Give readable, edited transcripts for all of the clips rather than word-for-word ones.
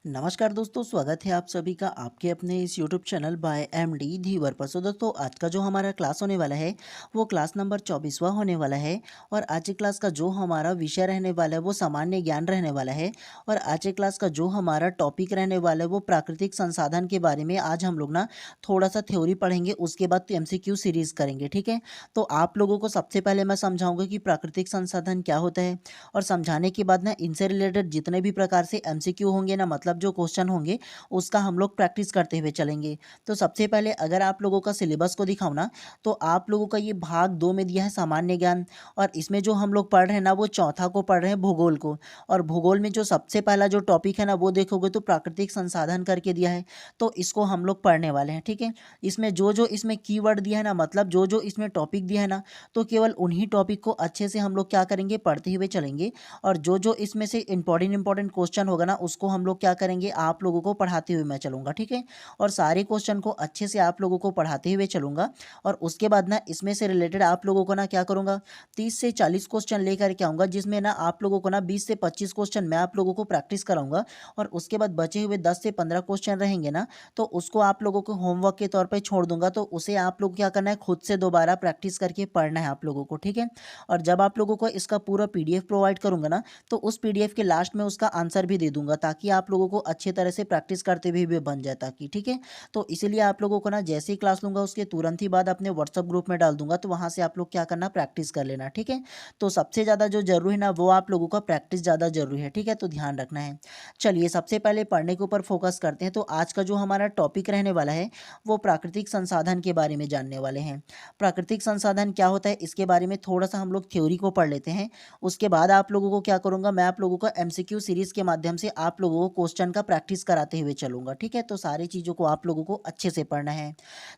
नमस्कार दोस्तों, स्वागत है आप सभी का आपके अपने इस यूट्यूब चैनल बाय एमडी धीवर पर। सो दोस्तों, आज का जो हमारा क्लास होने वाला है वो क्लास नंबर 24वां होने वाला है। और आज की क्लास का जो हमारा विषय रहने वाला है वो सामान्य ज्ञान रहने वाला है। और आज की क्लास का जो हमारा टॉपिक रहने वाला है वो प्राकृतिक संसाधन के बारे में आज हम लोग ना थोड़ा सा थ्योरी पढ़ेंगे, उसके बाद एमसीक्यू सीरीज करेंगे। ठीक है, तो आप लोगों को सबसे पहले मैं समझाऊंगा कि प्राकृतिक संसाधन क्या होता है। और समझाने के बाद ना इनसे रिलेटेड जितने भी प्रकार से एमसीक्यू होंगे ना, मतलब जो क्वेश्चन होंगे उसका हम लोग प्रैक्टिस करते हुए चलेंगे। तो सबसे पहले अगर आप लोगों का सिलेबस को दिखाऊं ना, तो आप लोगों का ये भाग 2 में दिया है सामान्य ज्ञान। और इसमें जो हम लोग पढ़ रहे हैं ना वो चौथा को पढ़ रहे हैं, भूगोल को। और भूगोल में जो सबसे पहला जो टॉपिक है ना वो देखोगे तो प्राकृतिक संसाधन करके दिया है। तो इसको हम लोग पढ़ने वाले हैं। ठीक है, इसमें जो जो इसमें कीवर्ड दिया है ना, मतलब जो जो इसमें टॉपिक दिया है ना, तो केवल उन्हीं टॉपिक को अच्छे से हम लोग क्या करेंगे, पढ़ते हुए चलेंगे। और जो जो इसमें से इंपॉर्टेंट इंपॉर्टेंट क्वेश्चन होगा ना उसको हम लोग क्या करेंगे, आप लोगों को पढ़ाते हुए मैं चलूंगा। ठीक है, और सारे क्वेश्चन को अच्छे से आप लोगों को पढ़ाते हुए चलूंगा। और उसके बाद ना इसमें से रिलेटेड आप लोगों को ना क्या करूंगा, 30 से 40 क्वेश्चन लेकर के आऊंगा, जिसमें ना आप लोगों को ना 20 से 25 क्वेश्चन मैं आप लोगों को प्रैक्टिस कराऊंगा। और उसके बाद बचे हुए 10 से 15 क्वेश्चन रहेंगे ना, तो उसको आप लोगों को होमवर्क के तौर पर छोड़ दूंगा। तो उसे आप लोग क्या करना है, खुद से दोबारा प्रैक्टिस करके पढ़ना है आप लोगों को। ठीक है, और जब आप लोगों को इसका पूरा पीडीएफ प्रोवाइड करूंगा ना, तो उस पीडीएफ के लास्ट में उसका आंसर भी दे दूंगा, ताकि आप लोगों को अच्छे तरह से प्रैक्टिस करते हुए भी बन जाए ताकि। ठीक है, तो इसीलिए आप लोगों को ना जैसे ही क्लास लूंगा उसके तुरंत ही बाद अपने व्हाट्सअप ग्रुप में डाल दूंगा, तो वहां से आप लोग क्या करना, प्रैक्टिस कर लेना। ठीक है, तो सबसे ज़्यादा जो जरूरी है ना वो आप लोगों का प्रैक्टिस ज़्यादा जरूरी है। ठीक है, तो ध्यान रखना है। चलिए सबसे पहले पढ़ने के ऊपर फोकस करते हैं। तो आज का जो हमारा टॉपिक रहने वाला है वो प्राकृतिक संसाधन के बारे में जानने वाले हैं। प्राकृतिक संसाधन क्या होता है इसके बारे में थोड़ा सा हम लोग थ्योरी को पढ़ लेते हैं। उसके बाद आप लोगों को क्या करूंगा, मैं आप लोगों को एमसीक्यू सीरीज के माध्यम से आप लोगों को क्वेश्चन का प्रैक्टिस कराते हुए चलूंगा। ठीक है, तो सारी चीज़ों को आप लोगों को अच्छे से पढ़ना है।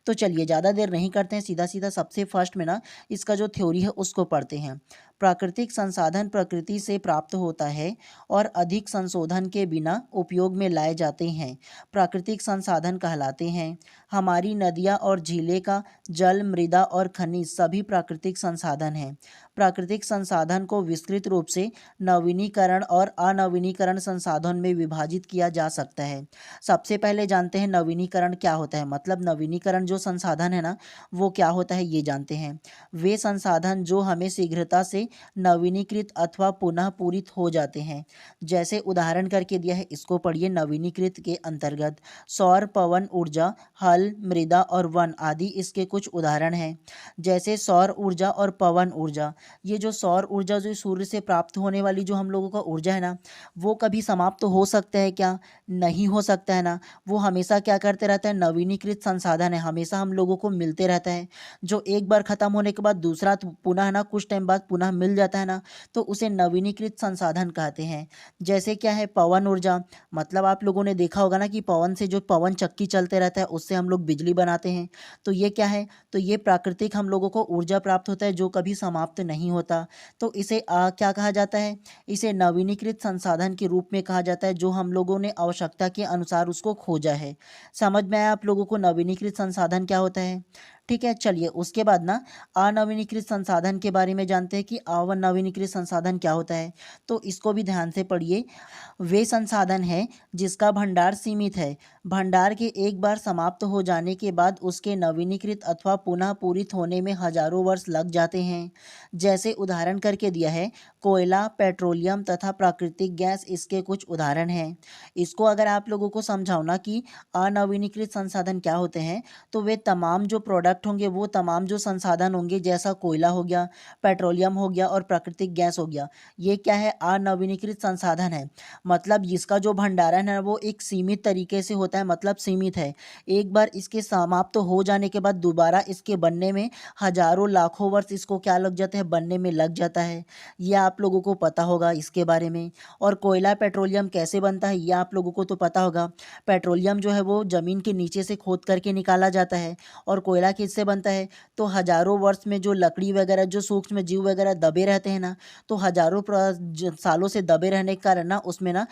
तो चलिए ज़्यादा देर नहीं करते हैं, सीधा सीधा सबसे फर्स्ट में ना इसका जो थ्योरी है उसको पढ़ते हैं। प्राकृतिक संसाधन प्रकृति से प्राप्त होता है और अधिक संशोधन के बिना उपयोग में लाए जाते हैं, प्राकृतिक संसाधन कहलाते हैं। हमारी नदियाँ और झीलें का जल, मृदा और खनिज सभी प्राकृतिक संसाधन हैं। प्राकृतिक संसाधन को विस्तृत रूप से नवीनीकरण और अनवीनीकरण संसाधन में विभाजित किया जा सकता है। सबसे पहले जानते हैं नवीनीकरण क्या होता है। मतलब नवीनीकरण जो संसाधन है ना वो क्या होता है ये जानते हैं। वे संसाधन जो हमें शीघ्रता से नवीनीकृत अथवा पुनः पूरित हो जाते हैं। जैसे उदाहरण करके दिया है, इसको पढ़िए। नवीनीकृत के अंतर्गत सौर, पवन ऊर्जा, हल, मृदा और वन आदि इसके कुछ उदाहरण हैं। जैसे सौर ऊर्जा और पवन ऊर्जा, ये जो सौर ऊर्जा जो सूर्य से प्राप्त होने वाली जो हम लोगों का ऊर्जा है ना, वो कभी समाप्त हो सकता है क्या? नहीं हो सकता है ना। वो हमेशा क्या करते रहता है, नवीनीकृत संसाधन है, हमेशा हम लोगों को मिलते रहता है। जो एक बार खत्म होने के बाद दूसरा तो पुनः ना कुछ टाइम बाद पुनः मिल जाता है ना, तो उसे नवीनीकृत संसाधन कहते हैं। जैसे क्या है, पवन ऊर्जा, मतलब आप लोगों ने देखा होगा ना कि पवन से जो पवन चक्की चलते रहता है उससे हम लोग बिजली बनाते हैं। तो ये क्या है, तो ये प्राकृतिक हम लोगों को ऊर्जा प्राप्त होता है जो कभी समाप्त नहीं होता। तो इसे क्या कहा जाता है, इसे नवीनीकृत संसाधन के रूप में कहा जाता है, जो हम लोगों ने आवश्यकता के अनुसार उसको खोजा है। समझ में आया आप लोगों को नवीनीकृत संसाधन क्या होता है? ठीक है, चलिए उसके बाद ना अनवीनीकृत संसाधन के बारे में जानते हैं कि अनवीनीकृत संसाधन क्या होता है। तो इसको भी ध्यान से पढ़िए। वे संसाधन है जिसका भंडार सीमित है, भंडार के एक बार समाप्त हो जाने के बाद उसके नवीनीकृत अथवा पुनः पूरित होने में हजारों वर्ष लग जाते हैं। जैसे उदाहरण करके दिया है, कोयला, पेट्रोलियम तथा प्राकृतिक गैस इसके कुछ उदाहरण हैं। इसको अगर आप लोगों को समझाओ ना कि अनवीनीकृत संसाधन क्या होते हैं, तो वे तमाम जो प्रोडक्ट होंगे, वो तमाम जो संसाधन होंगे, जैसा कोयला हो गया, पेट्रोलियम हो गया और प्राकृतिक गैस हो गया, ये क्या है, अनवीनीकृत संसाधन है। मतलब इसका जो भंडारण है वो एक सीमित तरीके से होता है, मतलब सीमित है। एक बार इसके समाप्त हो जाने के बाद दोबारा इसके बनने में हजारों लाखों वर्ष इसको क्या लग जाते हैं, बनने में लग जाता है। ये आप लोगों को पता होगा इसके बारे में। और कोयला पेट्रोलियम कैसे बनता है ये आप लोगों को तो पता होगा। पेट्रोलियम जो है वो ज़मीन के नीचे से खोद करके निकाला जाता है। और कोयला किससे बनता है, तो हजारों वर्ष में जो लकड़ी वगैरह, जो सूक्ष्म जीव वगैरह दबे रहते हैं ना, तो हजारों सालों से दबे रहने के कारण ना उसमें ना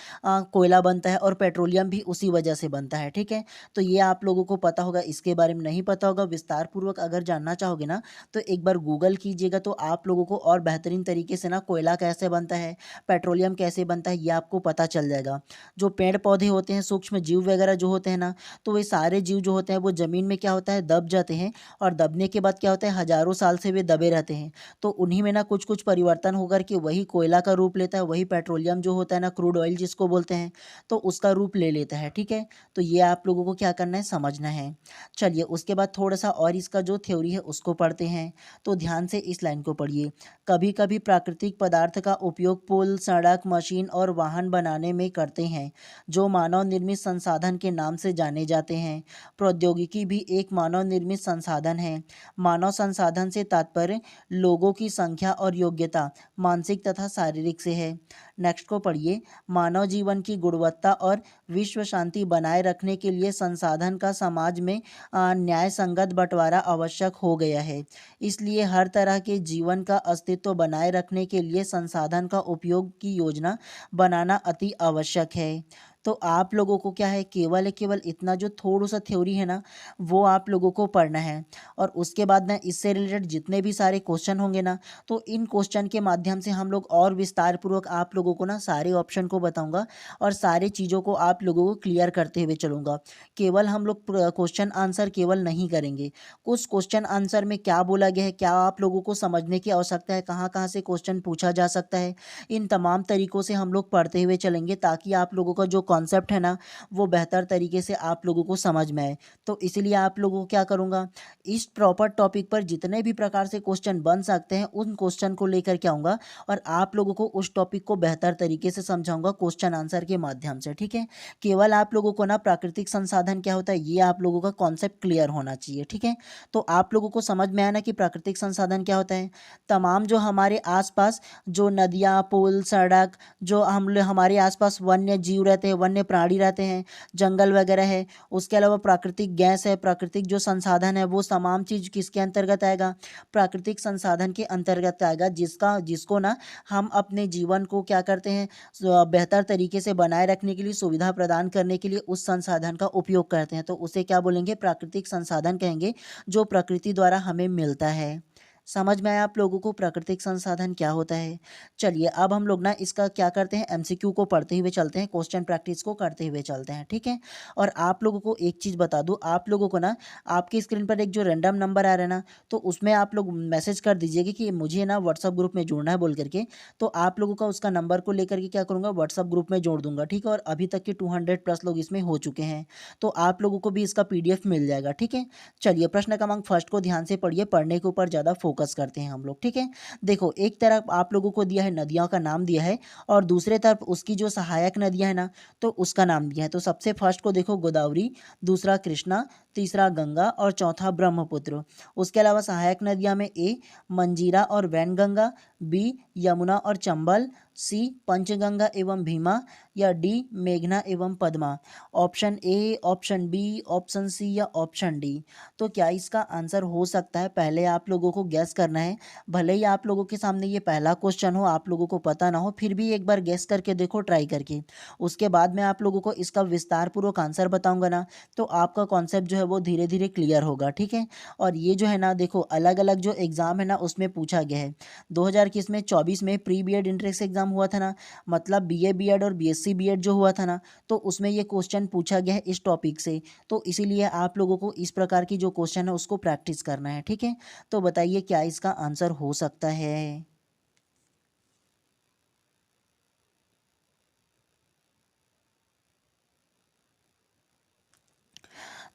कोयला बनता है और पेट्रोलियम भी उसी वजह से बनता है। ठीक है, तो ये आप लोगों को पता होगा। इसके बारे में नहीं पता होगा, विस्तार पूर्वक अगर जानना चाहोगे ना, तो एक बार गूगल कीजिएगा, तो आप लोगों को और बेहतरीन तरीके से ना कोयला कोयला कैसे बनता है, पेट्रोलियम कैसे बनता है, ये आपको पता चल जाएगा। जो पेड़ पौधे होते हैं, सूक्ष्म जीव वगैरह जो होते हैं ना, तो वे सारे जीव जो होते हैं वो ज़मीन में क्या होता है, दब जाते हैं। और दबने के बाद क्या होता है, हज़ारों साल से वे दबे रहते हैं। तो उन्हीं में ना कुछ कुछ परिवर्तन होकर के वही कोयला का रूप लेता है, वही पेट्रोलियम जो होता है ना, क्रूड ऑयल जिसको बोलते हैं, तो उसका रूप ले लेता है। ठीक है, तो ये आप लोगों को क्या करना है, समझना है। चलिए उसके बाद थोड़ा सा और इसका जो थ्योरी है उसको पढ़ते हैं। तो ध्यान से इस लाइन को पढ़िए। कभी कभी प्राकृतिक पदार्थ का उपयोग पुल, सड़क, मशीन और वाहन बनाने में करते हैं, जो मानव निर्मित संसाधन के नाम से जाने जाते हैं। प्रौद्योगिकी भी एक मानव निर्मित संसाधन है। मानव संसाधन से तात्पर्य लोगों की संख्या और योग्यता, मानसिक तथा शारीरिक से है। नेक्स्ट को पढ़िए। मानव जीवन की गुणवत्ता और विश्व शांति बनाए रखने के लिए संसाधन का समाज में न्याय संगत बंटवारा आवश्यक हो गया है। इसलिए हर तरह के जीवन का अस्तित्व बनाए रखने के लिए संसाधन का उपयोग की योजना बनाना अति आवश्यक है। तो आप लोगों को क्या है, केवल इतना जो थोड़ा सा थ्योरी है ना, वो आप लोगों को पढ़ना है। और उसके बाद ना इससे रिलेटेड जितने भी सारे क्वेश्चन होंगे ना, तो इन क्वेश्चन के माध्यम से हम लोग और विस्तार पूर्वक आप लोगों को ना सारे ऑप्शन को बताऊंगा और सारी चीज़ों को आप लोगों को क्लियर करते हुए चलूँगा। केवल हम लोग क्वेश्चन आंसर केवल नहीं करेंगे, कुछ क्वेश्चन आंसर में क्या बोला गया है, क्या आप लोगों को समझने की आवश्यकता है, कहाँ कहाँ से क्वेश्चन पूछा जा सकता है, इन तमाम तरीकों से हम लोग पढ़ते हुए चलेंगे, ताकि आप लोगों का जो कॉन्सेप्ट है ना, वो बेहतर तरीके से आप लोगों को समझ में आए। तो इसलिए आप लोगों को क्या करूँगा, इस प्रॉपर टॉपिक पर जितने भी प्रकार से क्वेश्चन बन सकते हैं उन क्वेश्चन को लेकर के आऊँगा और आप लोगों को उस टॉपिक को बेहतर तरीके से समझाऊंगा क्वेश्चन आंसर के माध्यम से। ठीक है, केवल आप लोगों को ना प्राकृतिक संसाधन क्या होता है, ये आप लोगों का कॉन्सेप्ट क्लियर होना चाहिए। ठीक है, तो आप लोगों को समझ में आया ना कि प्राकृतिक संसाधन क्या होता है। तमाम जो हमारे आसपास जो नदियाँ, पुल, सड़क, जो हमारे आसपास वन्य जीव रहते हैं, वन्य प्राणी रहते हैं, जंगल वगैरह है, उसके अलावा प्राकृतिक गैस है, प्राकृतिक जो संसाधन है, वो तमाम चीज़ किसके अंतर्गत आएगा, प्राकृतिक संसाधन के अंतर्गत आएगा, जिसको ना हम अपने जीवन को क्या करते हैं, बेहतर तरीके से बनाए रखने के लिए, सुविधा प्रदान करने के लिए उस संसाधन का उपयोग करते हैं। तो उसे क्या बोलेंगे, प्राकृतिक संसाधन कहेंगे, जो प्रकृति द्वारा हमें मिलता है। समझ में आया आप लोगों को प्राकृतिक संसाधन क्या होता है। चलिए अब हम लोग ना इसका क्या करते हैं, एमसीक्यू को पढ़ते हुए चलते हैं, क्वेश्चन प्रैक्टिस को करते हुए चलते हैं। ठीक है, और आप लोगों को एक चीज़ बता दूं, आप लोगों को ना आपकी स्क्रीन पर एक जो रैंडम नंबर आ रहा है ना, तो उसमें आप लोग मैसेज कर दीजिएगा कि मुझे ना व्हाट्सअप ग्रुप में जुड़ना है बोल करके। तो आप लोगों का उसका नंबर को लेकर के क्या करूँगा, व्हाट्सअप ग्रुप में जोड़ दूंगा। ठीक है, और अभी तक के 200+ लोग इसमें हो चुके हैं, तो आप लोगों को भी इसका PDF मिल जाएगा। ठीक है, चलिए प्रश्न क्रमांक फर्स्ट को ध्यान से पढ़िए, पढ़ने के ऊपर ज़्यादा फोकस करते हैं हम लोग। ठीक है, देखो एक तरफ आप लोगों को दिया है, नदियों का नाम दिया है, और दूसरे तरफ उसकी जो सहायक नदियां है ना, तो उसका नाम दिया है। तो सबसे फर्स्ट को देखो गोदावरी, दूसरा कृष्णा, तीसरा गंगा और चौथा ब्रह्मपुत्र। उसके अलावा सहायक नदियां में ए मंजीरा और वैनगंगा, बी यमुना और चंबल, सी पंचगंगा एवं भीमा, या डी मेघना एवं Padma. Option A, option B, option C या ऑप्शन डी। तो क्या इसका आंसर हो सकता है, पहले आप लोगों को गैस करना है। भले ही आप लोगों के सामने ये पहला क्वेश्चन हो, आप लोगों को पता ना हो, फिर भी एक बार गैस करके देखो, ट्राई करके। उसके बाद मैं आप लोगों को इसका विस्तार पूर्वक आंसर बताऊंगा ना, तो आपका कॉन्सेप्ट जो है वो धीरे धीरे क्लियर होगा। ठीक है, और ये जो है ना, देखो अलग अलग जो एग्ज़ाम है ना उसमें पूछा गया है। 2024 में प्री बीएड इंट्रेंस एग्जाम हुआ था ना, मतलब BA बीएड और BSc बीएड जो हुआ था ना, तो उसमें ये क्वेश्चन पूछा गया है इस टॉपिक से। तो इसीलिए आप लोगों को इस प्रकार की जो क्वेश्चन है उसको प्रैक्टिस करना है। ठीक है, तो बताइए क्या इसका आंसर हो सकता है।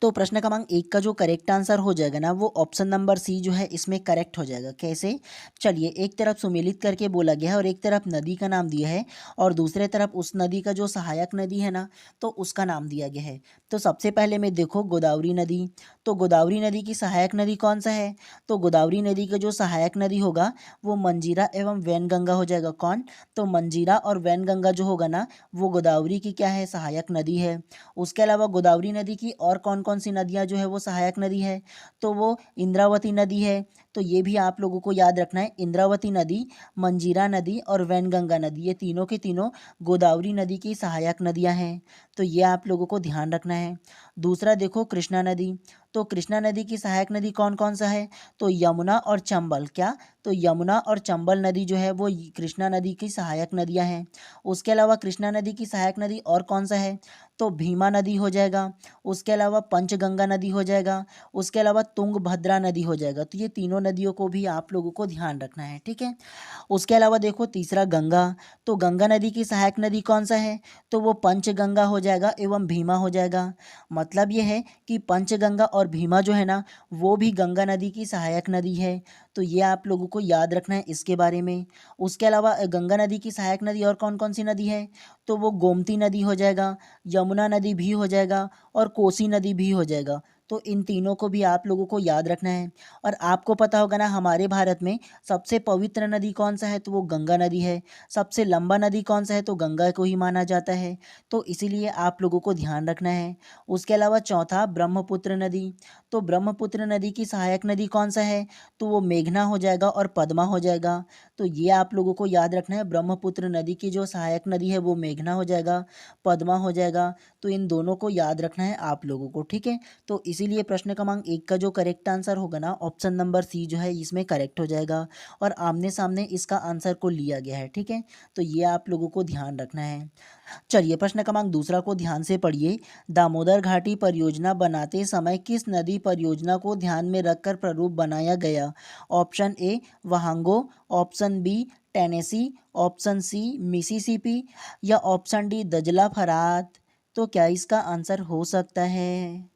तो प्रश्न क्रमांक 1 का जो करेक्ट आंसर हो जाएगा ना, वो ऑप्शन नंबर सी जो है इसमें करेक्ट हो जाएगा। कैसे, चलिए एक तरफ सुमेलित करके बोला गया है और एक तरफ नदी का नाम दिया है, और दूसरे तरफ उस नदी का जो सहायक नदी है ना, तो उसका नाम दिया गया है। तो सबसे पहले में देखो गोदावरी नदी, तो गोदावरी नदी की सहायक नदी कौन सा है, तो गोदावरी नदी का जो सहायक नदी होगा वो मंजीरा एवं वैनगंगा हो जाएगा। कौन, तो मंजीरा और वैनगंगा जो होगा ना, वो गोदावरी की क्या है, सहायक नदी है। उसके अलावा गोदावरी नदी की और कौन कौन सी नदियाँ जो है वो सहायक नदी है, तो वो इंद्रावती नदी है, तो ये भी आप लोगों को याद रखना है। इंद्रावती नदी, मंजीरा नदी और वैनगंगा नदी, ये तीनों के तीनों गोदावरी नदी की सहायक नदियां हैं। तो ये आप लोगों को ध्यान रखना है। दूसरा देखो कृष्णा नदी, तो कृष्णा नदी की सहायक नदी कौन कौन सा है? तो यमुना और चंबल। क्या? तो यमुना और चंबल नदी जो है वो कृष्णा नदी की सहायक नदियां हैं। उसके अलावा कृष्णा नदी की सहायक नदी और कौन सा है? तो भीमा नदी हो जाएगा, उसके अलावा पंचगंगा नदी हो जाएगा, उसके अलावा तुंगभद्रा नदी हो जाएगा। तो ये तीनों नदियों को भी आप लोगों को ध्यान रखना है, ठीक है। उसके अलावा देखो तीसरा गंगा, तो गंगा नदी की सहायक नदी कौन सा है? तो वो पंचगंगा हो जाएगा एवं भीमा हो जाएगा। मतलब ये है कि पंचगंगा और भीमा जो है ना, वो भी गंगा नदी की सहायक नदी है। तो ये आप लोगों को याद रखना है इसके बारे में। उसके अलावा गंगा नदी की सहायक नदी और कौन कौन सी नदी है? तो वो गोमती नदी हो जाएगा, यमुना नदी भी हो जाएगा और कोसी नदी भी हो जाएगा। तो इन तीनों को भी आप लोगों को याद रखना है। और आपको पता होगा ना, हमारे भारत में सबसे पवित्र नदी कौन सा है? तो वो गंगा नदी है। सबसे लंबा नदी कौन सा है? तो गंगा को ही माना जाता है। तो इसीलिए आप लोगों को ध्यान रखना है। उसके अलावा चौथा ब्रह्मपुत्र नदी, तो ब्रह्मपुत्र नदी की सहायक नदी कौन सा है? तो वो मेघना हो जाएगा और पद्मा हो जाएगा। तो ये आप लोगों को याद रखना है। ब्रह्मपुत्र नदी की जो सहायक नदी है वो मेघना हो जाएगा, पद्मा हो जाएगा। तो इन दोनों को याद रखना है आप लोगों को, ठीक है। तो इसीलिए प्रश्न क्रमांक 1 का जो करेक्ट आंसर होगा ना, ऑप्शन नंबर सी जो है इसमें करेक्ट हो जाएगा। और आमने सामने इसका आंसर को लिया गया है, ठीक है। तो ये आप लोगों को ध्यान रखना है। चलिए प्रश्न क्रमांक दूसरा को ध्यान से पढ़िए। दामोदर घाटी परियोजना बनाते समय किस नदी परियोजना को ध्यान में रखकर प्रारूप बनाया गया? ऑप्शन ए वहांगो, option B Tennessee, option C Mississippi या ऑप्शन डी दजला फरात। तो क्या इसका आंसर हो सकता है?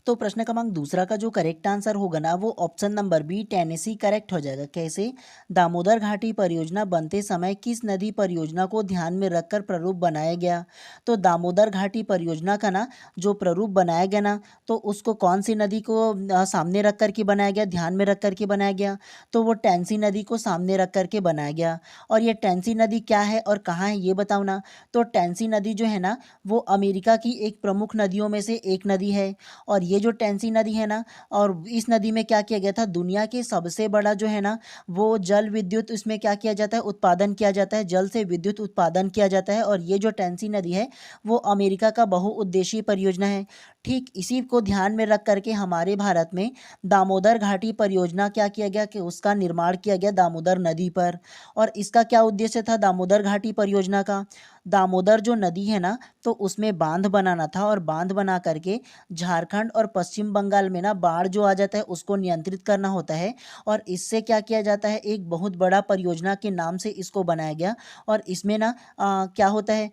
तो प्रश्न क्रमांक दूसरा का जो करेक्ट आंसर होगा ना, वो option number B Tennessee correct हो जाएगा। कैसे? दामोदर घाटी परियोजना बनते समय किस नदी परियोजना को ध्यान में रखकर प्रारूप बनाया गया? तो दामोदर घाटी परियोजना का ना जो प्रारूप बनाया गया ना, तो उसको कौन सी नदी को सामने रख कर के बनाया गया, ध्यान में रख कर के बनाया गया? तो वो टेंसी नदी को सामने रख कर के बनाया गया। और ये टेंसी नदी क्या है और कहाँ है ये बताओ ना। तो टेंसी नदी जो है ना, वो अमेरिका की एक प्रमुख नदियों में से एक नदी है। और ये जो टेंसी नदी है ना, और इस नदी में क्या किया गया था, दुनिया के सबसे बड़ा जो है ना वो जल विद्युत, इसमें क्या किया जाता है, उत्पादन किया जाता है, जल से विद्युत उत्पादन किया जाता है। और ये जो टेंसी नदी है वो अमेरिका का बहुउद्देशीय परियोजना है। ठीक इसी को ध्यान में रख करके हमारे भारत में दामोदर घाटी परियोजना क्या किया गया कि उसका निर्माण किया गया दामोदर नदी पर। और इसका क्या उद्देश्य था दामोदर घाटी परियोजना का? दामोदर जो नदी है ना, तो उसमें बांध बनाना था। और बांध बना करके झारखंड और पश्चिम बंगाल में ना बाढ़ जो आ जाता है उसको नियंत्रित करना होता है। और इससे क्या किया जाता है, एक बहुत बड़ा परियोजना के नाम से इसको बनाया गया। और इसमें ना क्या होता है,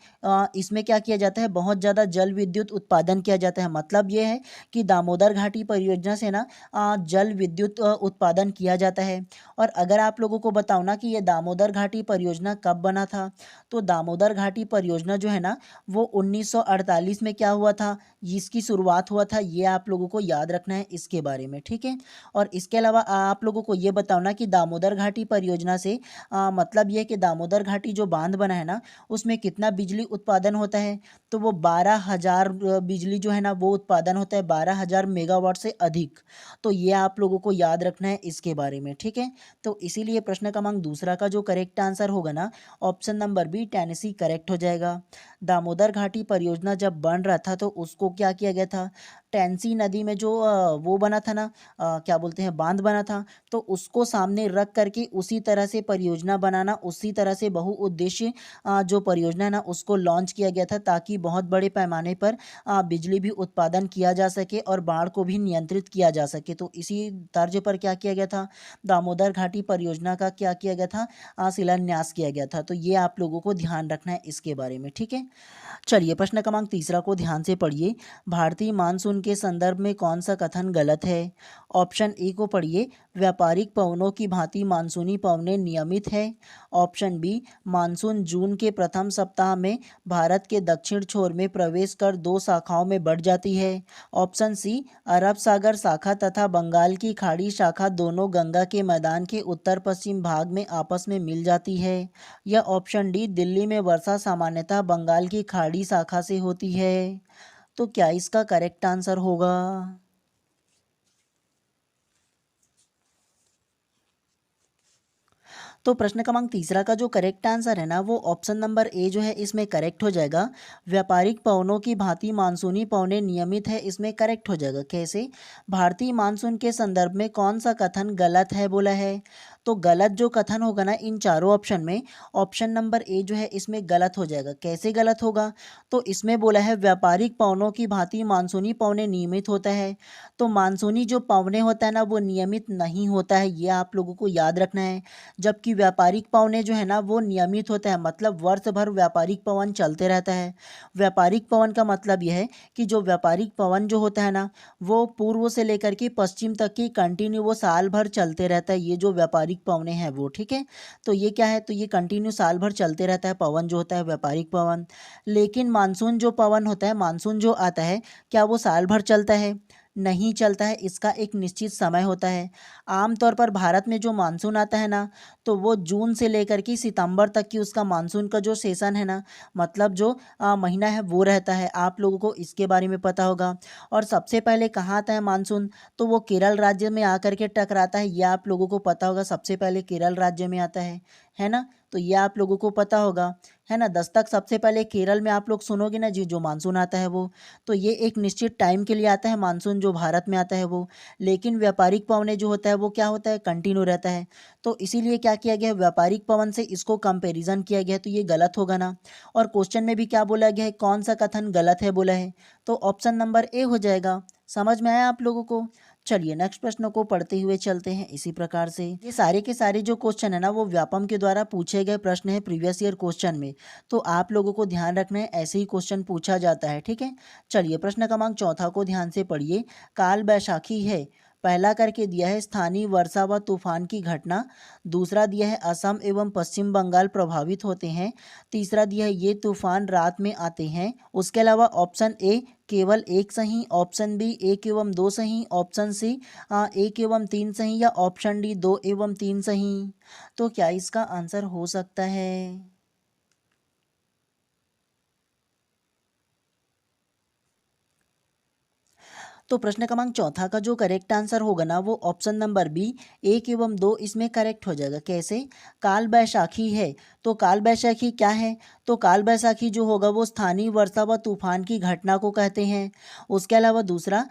इसमें क्या किया जाता है, बहुत ज़्यादा जल विद्युत उत्पादन किया जाता है। मतलब ये है कि दामोदर घाटी परियोजना से ना जल विद्युत उत्पादन किया जाता है। और अगर आप लोगों को बताऊँ ना कि ये दामोदर घाटी परियोजना कब बना था, तो दामोदर घाटी परियोजना जो है ना वो 1948 में क्या हुआ था, इसकी शुरुआत हुआ था। ये आप लोगों को याद रखना है इसके बारे में, ठीक है। और इसके अलावा आप लोगों को ये बताओ ना कि दामोदर घाटी परियोजना से मतलब ये है कि दामोदर घाटी जो बांध बना है ना, उसमें कितना बिजली उत्पादन होता है? तो वो 12,000 बिजली जो है ना वो उत्पादन होता है, 12,000 मेगावाट से अधिक। तो ये आप लोगों को याद रखना है इसके बारे में, ठीक है। तो इसीलिए प्रश्न क्रमांक दूसरा का जो करेक्ट आंसर होगा ना, option number B Tennessee correct हो जाएगा। दामोदर घाटी परियोजना जब बन रहा था तो उसको क्या किया गया था, टेंसी नदी में जो वो बना था ना, क्या बोलते हैं, बांध बना था, तो उसको सामने रख करके उसी तरह से परियोजना बनाना, उसी तरह से बहुउद्देशीय जो परियोजना है ना उसको लॉन्च किया गया था, ताकि बहुत बड़े पैमाने पर बिजली भी उत्पादन किया जा सके और बाढ़ को भी नियंत्रित किया जा सके। तो इसी तर्ज पर क्या किया गया था, दामोदर घाटी परियोजना का क्या किया गया था, शिलान्यास किया गया था। तो ये आप लोगों को ध्यान रखना है इसके बारे में, ठीक है। चलिए प्रश्न क्रमांक तीसरा को ध्यान से पढ़िए। भारतीय मानसून के संदर्भ में कौन सा कथन गलत है? ऑप्शन ए को पढ़िए, व्यापारिक पवनों की भांति मानसूनी पवनें नियमित है। ऑप्शन बी, मानसून जून के प्रथम सप्ताह में भारत के दक्षिण छोर में प्रवेश कर दो शाखाओं में बढ़ जाती है। ऑप्शन सी, अरब सागर शाखा तथा बंगाल की खाड़ी शाखा दोनों गंगा के मैदान के उत्तर पश्चिम भाग में आपस में मिल जाती है। या ऑप्शन डी, दिल्ली में वर्षा सामान्यतः बंगाल की खाड़ी शाखा से होती है। तो क्या इसका करेक्ट आंसर होगा? तो प्रश्न क्रमांक तीसरा का जो करेक्ट आंसर है ना वो ऑप्शन नंबर ए जो है इसमें करेक्ट हो जाएगा। व्यापारिक पवनों की भांति मानसूनी पवनें नियमित है, इसमें करेक्ट हो जाएगा। कैसे? भारतीय मानसून के संदर्भ में कौन सा कथन गलत है बोला है? तो गलत जो कथन होगा ना इन चारों ऑप्शन में, ऑप्शन नंबर ए जो है इसमें गलत हो जाएगा। कैसे गलत होगा? तो इसमें बोला है व्यापारिक पवनों की भांति मानसूनी पवनें नियमित होता है। तो मानसूनी जो पवनें होता है ना वो नियमित नहीं होता है, ये आप लोगों को याद रखना है। जबकि व्यापारिक पवनें जो है ना वो नियमित होता है, मतलब वर्ष भर व्यापारिक पवन चलते रहता है। व्यापारिक पवन का मतलब यह है कि जो व्यापारिक पवन जो होता है ना वो पूर्व से लेकर के पश्चिम तक की कंटिन्यू वो साल भर चलते रहता है, ये जो व्यापारिक पवनें हैं वो। ठीक है, तो ये क्या है, तो ये कंटिन्यू साल भर चलते रहता है पवन जो होता है व्यापारिक पवन। लेकिन मानसून जो पवन होता है, मानसून जो आता है, क्या वो साल भर चलता है? नहीं चलता है, इसका एक निश्चित समय होता है। आमतौर पर भारत में जो मानसून आता है ना तो वो जून से लेकर के सितंबर तक की उसका मानसून का जो सेशन है ना, मतलब जो महीना है वो रहता है। आप लोगों को इसके बारे में पता होगा। और सबसे पहले कहाँ आता है मानसून? तो वो केरल राज्य में आकर के टकराता है, ये आप लोगों को पता होगा। सबसे पहले केरल राज्य में आता है ना, तो ये आप लोगों को पता होगा, है ना। दस्तक सबसे पहले केरल में आप लोग सुनोगे ना जी, जो मानसून आता है वो। तो ये एक निश्चित टाइम के लिए आता है मानसून जो भारत में आता है वो। लेकिन व्यापारिक पवनें जो होता है वो क्या होता है, कंटिन्यू रहता है। तो इसीलिए क्या किया गया है, व्यापारिक पवन से इसको कंपैरिजन किया गया है, तो ये गलत होगा ना। और क्वेश्चन में भी क्या बोला गया है, कौन सा कथन गलत है बोला है, तो ऑप्शन नंबर ए हो जाएगा। समझ में आया आप लोगों को? चलिए नेक्स्ट प्रश्न को पढ़ते हुए चलते हैं इसी प्रकार से। ये सारे के सारे जो क्वेश्चन है ना वो व्यापम के द्वारा पूछे गए प्रश्न है प्रीवियस ईयर क्वेश्चन में। तो आप लोगों को ध्यान रखना है, ऐसे ही क्वेश्चन पूछा जाता है। ठीक है, चलिए प्रश्न क्रमांक चौथा को ध्यान से पढ़िए। काल बैसाखी है, पहला करके दिया है स्थानीय वर्षा व तूफान की घटना। दूसरा दिया है असम एवं पश्चिम बंगाल प्रभावित होते हैं। तीसरा दिया है ये तूफान रात में आते हैं। उसके अलावा ऑप्शन ए केवल एक सही, ऑप्शन बी एक एवं दो सही, ऑप्शन सी एक एवं तीन सही, या ऑप्शन डी दो एवं तीन सही। तो क्या इसका आंसर हो सकता है? तो प्रश्न क्रमांक चौथा का जो करेक्ट आंसर होगा ना वो ऑप्शन नंबर बी एक एवं दो इसमें करेक्ट हो जाएगा। कैसे? काल बैसाखी है, तो काल बैसाखी क्या है? तो काल बैसाखी जो होगा वो स्थानीय वर्षा व तूफान की घटना को कहते हैं। उसके अलावा दूसरा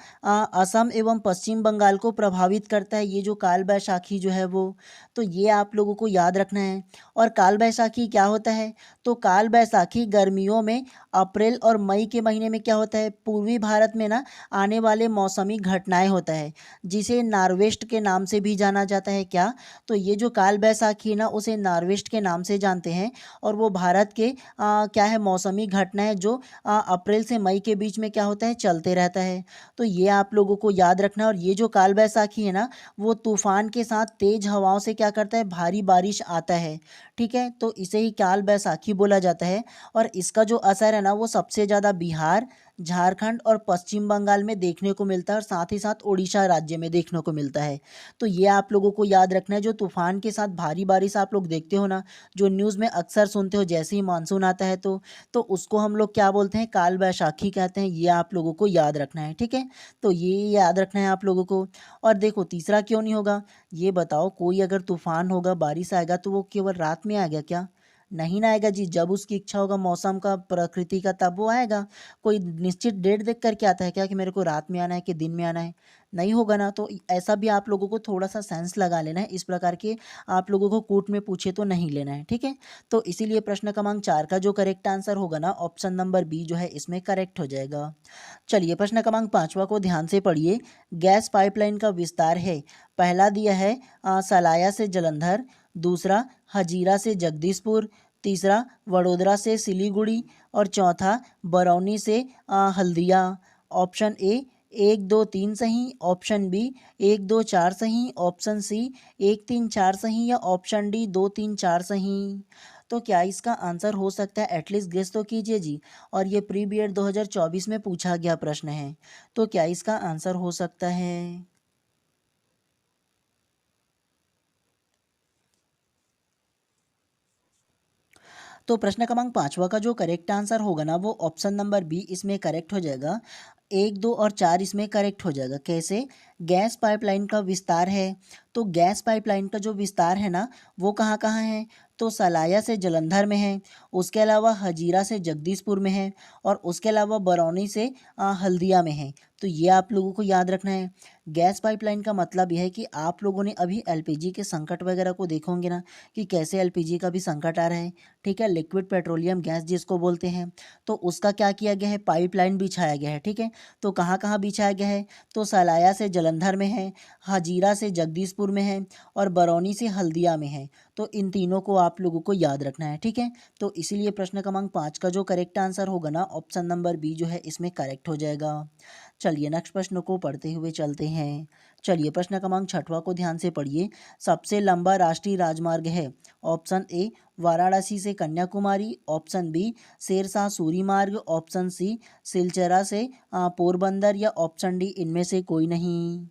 असम एवं पश्चिम बंगाल को प्रभावित करता है, ये जो काल बैसाखी जो है वो। तो ये आप लोगों को याद रखना है। और काल बैसाखी क्या होता है? तो काल बैसाखी गर्मियों में अप्रैल और मई के महीने में क्या होता है, पूर्वी भारत में ना आने वाले मौसमी घटनाएं होता है, जिसे नार्वेस्ट के नाम से भी जाना जाता है। क्या? तो ये जो काल बैसाखी ना उसे नार्वेस्ट के नाम से जानते हैं। और वो भारत के क्या है, मौसमी घटनाएं जो अप्रैल से मई के बीच में क्या होता है, चलते रहता है। तो ये आप लोगों को याद रखना है। और ये जो काल बैसाखी है ना वो तूफान के साथ तेज हवाओं से क्या करता है, भारी बारिश आता है। ठीक है, तो इसे ही काल बैसाखी बोला जाता है। और इसका जो असर है ना वो सबसे ज़्यादा बिहार, झारखंड और पश्चिम बंगाल में देखने को मिलता है, और साथ ही साथ उड़ीसा राज्य में देखने को मिलता है। तो ये आप लोगों को याद रखना है। जो तूफान के साथ भारी बारिश आप लोग देखते हो ना, जो न्यूज़ में अक्सर सुनते हो, जैसे ही मानसून आता है तो उसको हम लोग क्या बोलते हैं, काल बैसाखी कहते हैं। ये आप लोगों को याद रखना है। ठीक है, तो ये याद रखना है आप लोगों को। और देखो तीसरा क्यों नहीं होगा, ये बताओ, कोई अगर तूफान होगा, बारिश आएगा, तो वो केवल रात में आएगा क्या? नहीं ना आएगा जी, जब उसकी इच्छा होगा मौसम का, प्रकृति का, तब वो आएगा। कोई निश्चित डेट देख करके आता है क्या कि मेरे को रात में आना है कि दिन में आना है? नहीं होगा ना। तो ऐसा भी आप लोगों को थोड़ा सा सेंस लगा लेना है, इस प्रकार के आप लोगों को कोर्ट में पूछे तो नहीं लेना है। ठीक है, तो इसीलिए प्रश्न क्रमांक 4 का जो करेक्ट आंसर होगा ना ऑप्शन नंबर बी जो है इसमें करेक्ट हो जाएगा। चलिए प्रश्न क्रमांक 5वां को ध्यान से पढ़िए। गैस पाइपलाइन का विस्तार है, पहला दिया है सलाया से जलंधर, दूसरा हजीरा से जगदीशपुर, तीसरा वडोदरा से सिलीगुड़ी, और चौथा बरौनी से हल्दिया। ऑप्शन ए एक दो तीन सही, ऑप्शन बी एक दो चार सही, ऑप्शन सी एक तीन चार सही, या ऑप्शन डी दो तीन चार सही। तो क्या इसका आंसर हो सकता है, एटलीस्ट गेस तो कीजिए जी। और ये प्री बीएड 2024 में पूछा गया प्रश्न है, तो क्या इसका आंसर हो सकता है? तो प्रश्न क्रमांक 5वां का जो करेक्ट आंसर होगा ना वो ऑप्शन नंबर बी इसमें करेक्ट हो जाएगा। 1, 2 और 4 इसमें करेक्ट हो जाएगा। कैसे? गैस पाइपलाइन का विस्तार है, तो गैस पाइपलाइन का जो विस्तार है ना वो कहाँ कहाँ है? तो सलाया से जालंधर में है, उसके अलावा हजीरा से जगदीशपुर में है और उसके अलावा बरौनी से हल्दिया में है। तो ये आप लोगों को याद रखना है। गैस पाइपलाइन का मतलब यह है कि आप लोगों ने अभी एलपीजी के संकट वगैरह को देखो होंगे ना कि कैसे एलपीजी का भी संकट आ रहा है, ठीक है, लिक्विड पेट्रोलियम गैस जिसको बोलते हैं। तो उसका क्या किया गया है? पाइपलाइन बिछाया गया है, ठीक है। तो कहाँ कहाँ बिछाया गया है? तो सलाया से जालंधर में है, हजीरा से जगदीशपुर में है और बरौनी से हल्दिया में है। तो इन तीनों को आप लोगों को याद रखना है, ठीक है। तो इसीलिए प्रश्न क्रमांक 5 का जो करेक्ट आंसर होगा ना ऑप्शन नंबर बी जो है इसमें करेक्ट हो जाएगा। चलिए नेक्स्ट प्रश्न को पढ़ते हुए चलते हैं। चलिए प्रश्न क्रमांक 6वां को ध्यान से पढ़िए। सबसे लंबा राष्ट्रीय राजमार्ग है। ऑप्शन ए वाराणसी से कन्याकुमारी, ऑप्शन बी शेरशाह सूरी मार्ग, ऑप्शन सी सिलचरा से पोरबंदर या ऑप्शन डी इनमें से कोई नहीं।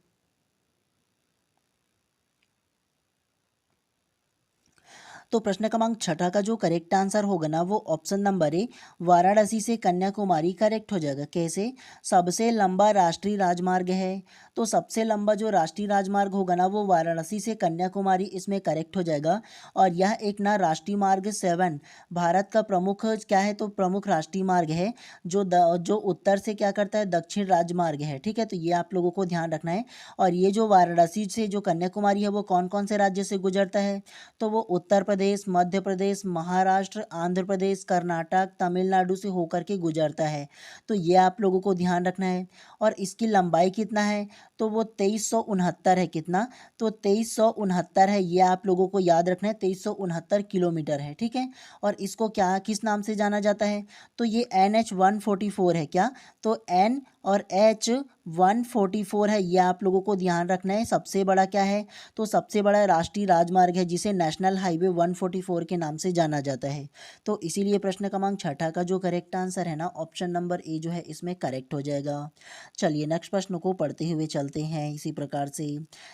तो प्रश्न क्रमांक 6 का जो करेक्ट आंसर होगा ना वो ऑप्शन नंबर ए वाराणसी से कन्याकुमारी करेक्ट हो जाएगा। कैसे? सबसे लंबा राष्ट्रीय राजमार्ग है, तो सबसे लंबा जो राष्ट्रीय राजमार्ग होगा ना वो वाराणसी से कन्याकुमारी इसमें करेक्ट हो जाएगा। और यह एक ना राष्ट्रीय मार्ग 7 भारत का प्रमुख क्या है? तो प्रमुख राष्ट्रीय मार्ग है जो उत्तर से क्या करता है? दक्षिण राजमार्ग है, ठीक है। तो ये आप लोगों को ध्यान रखना है। और ये जो वाराणसी से जो कन्याकुमारी है वो कौन कौन से राज्य से गुजरता है? तो वो उत्तर प्रदेश, मध्य प्रदेश, महाराष्ट्र, आंध्र प्रदेश, कर्नाटक, तमिलनाडु से होकर के गुजरता है। तो ये आप लोगों को ध्यान रखना है। और इसकी लंबाई कितना है? तो वो 2369 है। कितना? तो 2369 है। ये आप लोगों को याद रखना है, 2369 किलोमीटर है, ठीक है। और इसको क्या किस नाम से जाना जाता है? तो ये NH 144 है। क्या? तो N और H 144 है। ये आप लोगों को ध्यान रखना है। सबसे बड़ा क्या है? तो सबसे बड़ा राष्ट्रीय राजमार्ग है जिसे नेशनल हाईवे 144 के नाम से जाना जाता है। तो इसीलिए प्रश्न क्रमांक 6 का जो करेक्ट आंसर है ना ऑप्शन नंबर ए जो है इसमें करेक्ट हो जाएगा। चलिए नेक्स्ट प्रश्न को पढ़ते हुए चलते हैं इसी प्रकार से।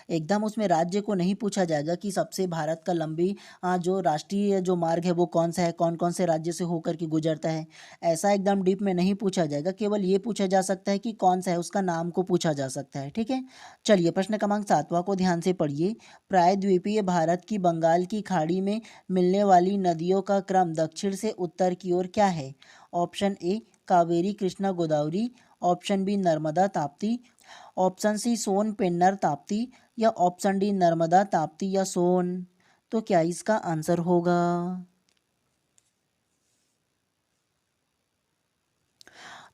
एकदम उसमें राज्य को नहीं पूछा जाएगा कि सबसे भारत का लंबी जो राष्ट्रीय जो मार्ग है वो कौन सा है, कौन कौन से राज्य से होकर के गुजरता है, ऐसा एकदम डीप में नहीं पूछा जाएगा। केवल ये पूछा जा सकता है कि कौन सा है, उसका नाम को पूछा जा सकता है, ठीक है। चलिए प्रश्न क्रमांक 7वां को ध्यान से पढ़िए। प्रायद्वीपीय भारत की बंगाल की खाड़ी में मिलने वाली नदियों का क्रम दक्षिण से उत्तर की ओर क्या है? Option A Kaveri Krishna Godavari, option B Narmada Tapti, option C Son Penner Tapti या ऑप्शन डी नर्मदा ताप्ती या सोन। तो क्या इसका आंसर होगा?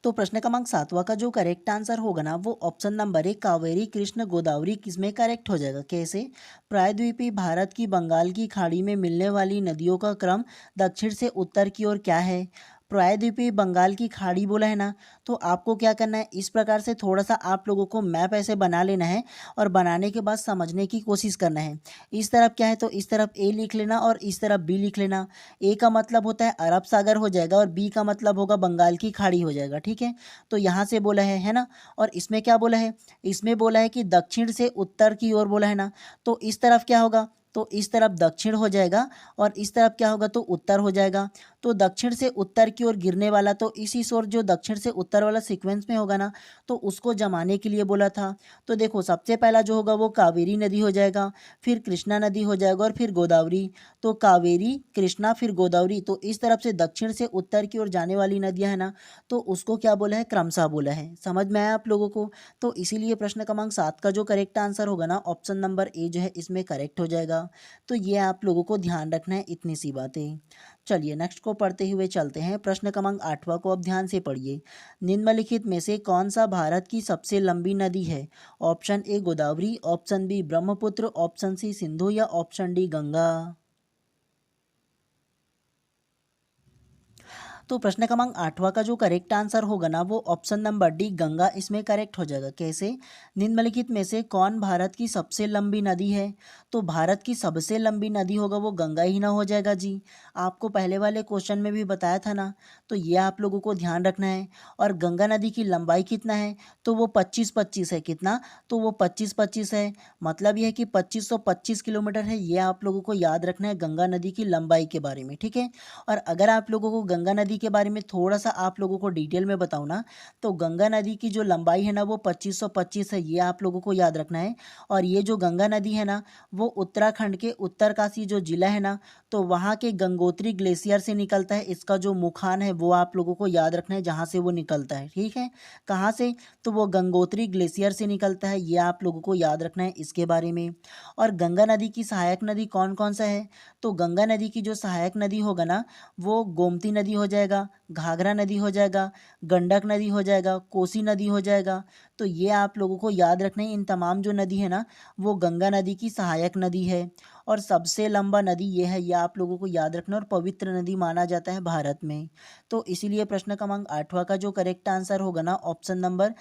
तो प्रश्न क्रमांक 7वां का जो करेक्ट आंसर होगा ना वो option number A Kaveri Krishna Godavari किसमें करेक्ट हो जाएगा। कैसे? प्रायद्वीपीय भारत की बंगाल की खाड़ी में मिलने वाली नदियों का क्रम दक्षिण से उत्तर की ओर क्या है? प्रायद्वीपीय बंगाल की खाड़ी बोला है ना, तो आपको क्या करना है, इस प्रकार से थोड़ा सा आप लोगों को मैप ऐसे बना लेना है और बनाने के बाद समझने की कोशिश करना है। इस तरफ क्या है तो इस तरफ ए लिख लेना और इस तरफ बी लिख लेना। ए का मतलब होता है अरब सागर हो जाएगा और बी का मतलब होगा बंगाल की खाड़ी हो जाएगा, ठीक है। तो यहाँ से बोला है ना। और इसमें क्या बोला है? इसमें बोला है कि दक्षिण से उत्तर की ओर बोला है ना, तो इस तरफ क्या होगा? तो इस तरफ दक्षिण हो जाएगा और इस तरफ क्या होगा? तो उत्तर हो जाएगा। तो दक्षिण से उत्तर की ओर गिरने वाला तो इसी ओर जो दक्षिण से उत्तर वाला सीक्वेंस में होगा ना, तो उसको जमाने के लिए बोला था। तो देखो सबसे पहला जो होगा वो कावेरी नदी हो जाएगा, फिर कृष्णा नदी हो जाएगा और फिर गोदावरी। तो कावेरी, कृष्णा, फिर गोदावरी, तो इस तरफ से दक्षिण से उत्तर की ओर जाने वाली नदियां है ना, तो उसको क्या बोला है? क्रमशः बोला है। समझ में आया आप लोगों को? तो इसीलिए प्रश्न क्रमांक 7 का जो करेक्ट आंसर होगा ना ऑप्शन नंबर ए जो है इसमें करेक्ट हो जाएगा। तो ये आप लोगों को ध्यान रखना है, इतनी सी बातें। चलिए नेक्स्ट को पढ़ते हुए चलते हैं। प्रश्न क्रमांक 8वां को अब ध्यान से पढ़िए। निम्नलिखित में से कौन सा भारत की सबसे लंबी नदी है? Option A Godavari, option B Brahmaputra, option C Sindhu या ऑप्शन डी गंगा। तो प्रश्न क्रमांक 8वां का जो करेक्ट आंसर होगा ना वो ऑप्शन नंबर डी गंगा इसमें करेक्ट हो जाएगा। कैसे? निम्नलिखित में से कौन भारत की सबसे लंबी नदी है? तो भारत की सबसे लंबी नदी होगा वो गंगा ही ना हो जाएगा जी। आपको पहले वाले क्वेश्चन में भी बताया था ना, तो ये आप लोगों को ध्यान रखना है। और गंगा नदी की लंबाई कितना है? तो वो 25-25 है। कितना? तो वो 25-25 है। मतलब यह है कि 2525 किलोमीटर है। ये आप लोगों को याद रखना है गंगा नदी की लंबाई के बारे में, ठीक है। और अगर आप लोगों को गंगा नदी के बारे में थोड़ा सा आप लोगों को डिटेल में बताऊँ ना, तो गंगा नदी की जो लंबाई है ना वो 2525 है। ये आप लोगों को याद रखना है। और ये जो गंगा नदी है ना वो उत्तराखंड के उत्तरकाशी जो जिला है ना, तो वहाँ के गंगोत्री ग्लेशियर से निकलता है। इसका जो मुखान है वो आप लोगों को याद रखना है जहाँ से वो निकलता है, ठीक है। कहाँ से? तो वो गंगोत्री ग्लेशियर से निकलता है। ये आप लोगों को याद रखना है इसके बारे में। और गंगा नदी की सहायक नदी कौन कौन सा है? तो गंगा नदी की जो सहायक नदी होगा ना वो गोमती नदी हो जाएगा, घाघरा नदी हो जाएगा, गंडक नदी हो जाएगा, कोसी नदी हो जाएगा। तो ये आप लोगों को याद रखना है। इन तमाम जो नदी है ना वो गंगा नदी की सहायक नदी है। और सबसे लंबा नदी ये है, ये आप लोगों को याद रखना। और पवित्र नदी माना जाता है भारत में। तो इसीलिए प्रश्न क्रमांक 8वां का जो करेक्ट आंसर होगा ना ऑप्शन नंबर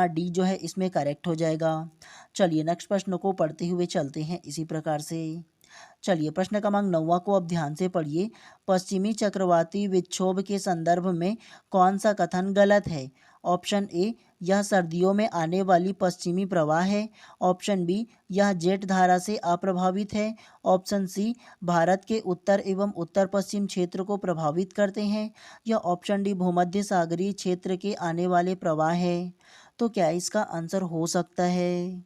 डी जो है इसमें करेक्ट हो जाएगा। चलिए नेक्स्ट प्रश्न को पढ़ते हुए चलते हैं इसी प्रकार से। चलिए प्रश्न क्रमांक 9वां को अब ध्यान से पढ़िए। पश्चिमी चक्रवाती विक्षोभ के संदर्भ में कौन सा कथन गलत है? ऑप्शन ए, यह सर्दियों में आने वाली पश्चिमी प्रवाह है। ऑप्शन बी, यह जेट धारा से अप्रभावित है। ऑप्शन सी, भारत के उत्तर एवं उत्तर पश्चिम क्षेत्र को प्रभावित करते हैं। या ऑप्शन डी, भूमध्य सागरीय क्षेत्र के आने वाले प्रवाह है। तो क्या इसका आंसर हो सकता है?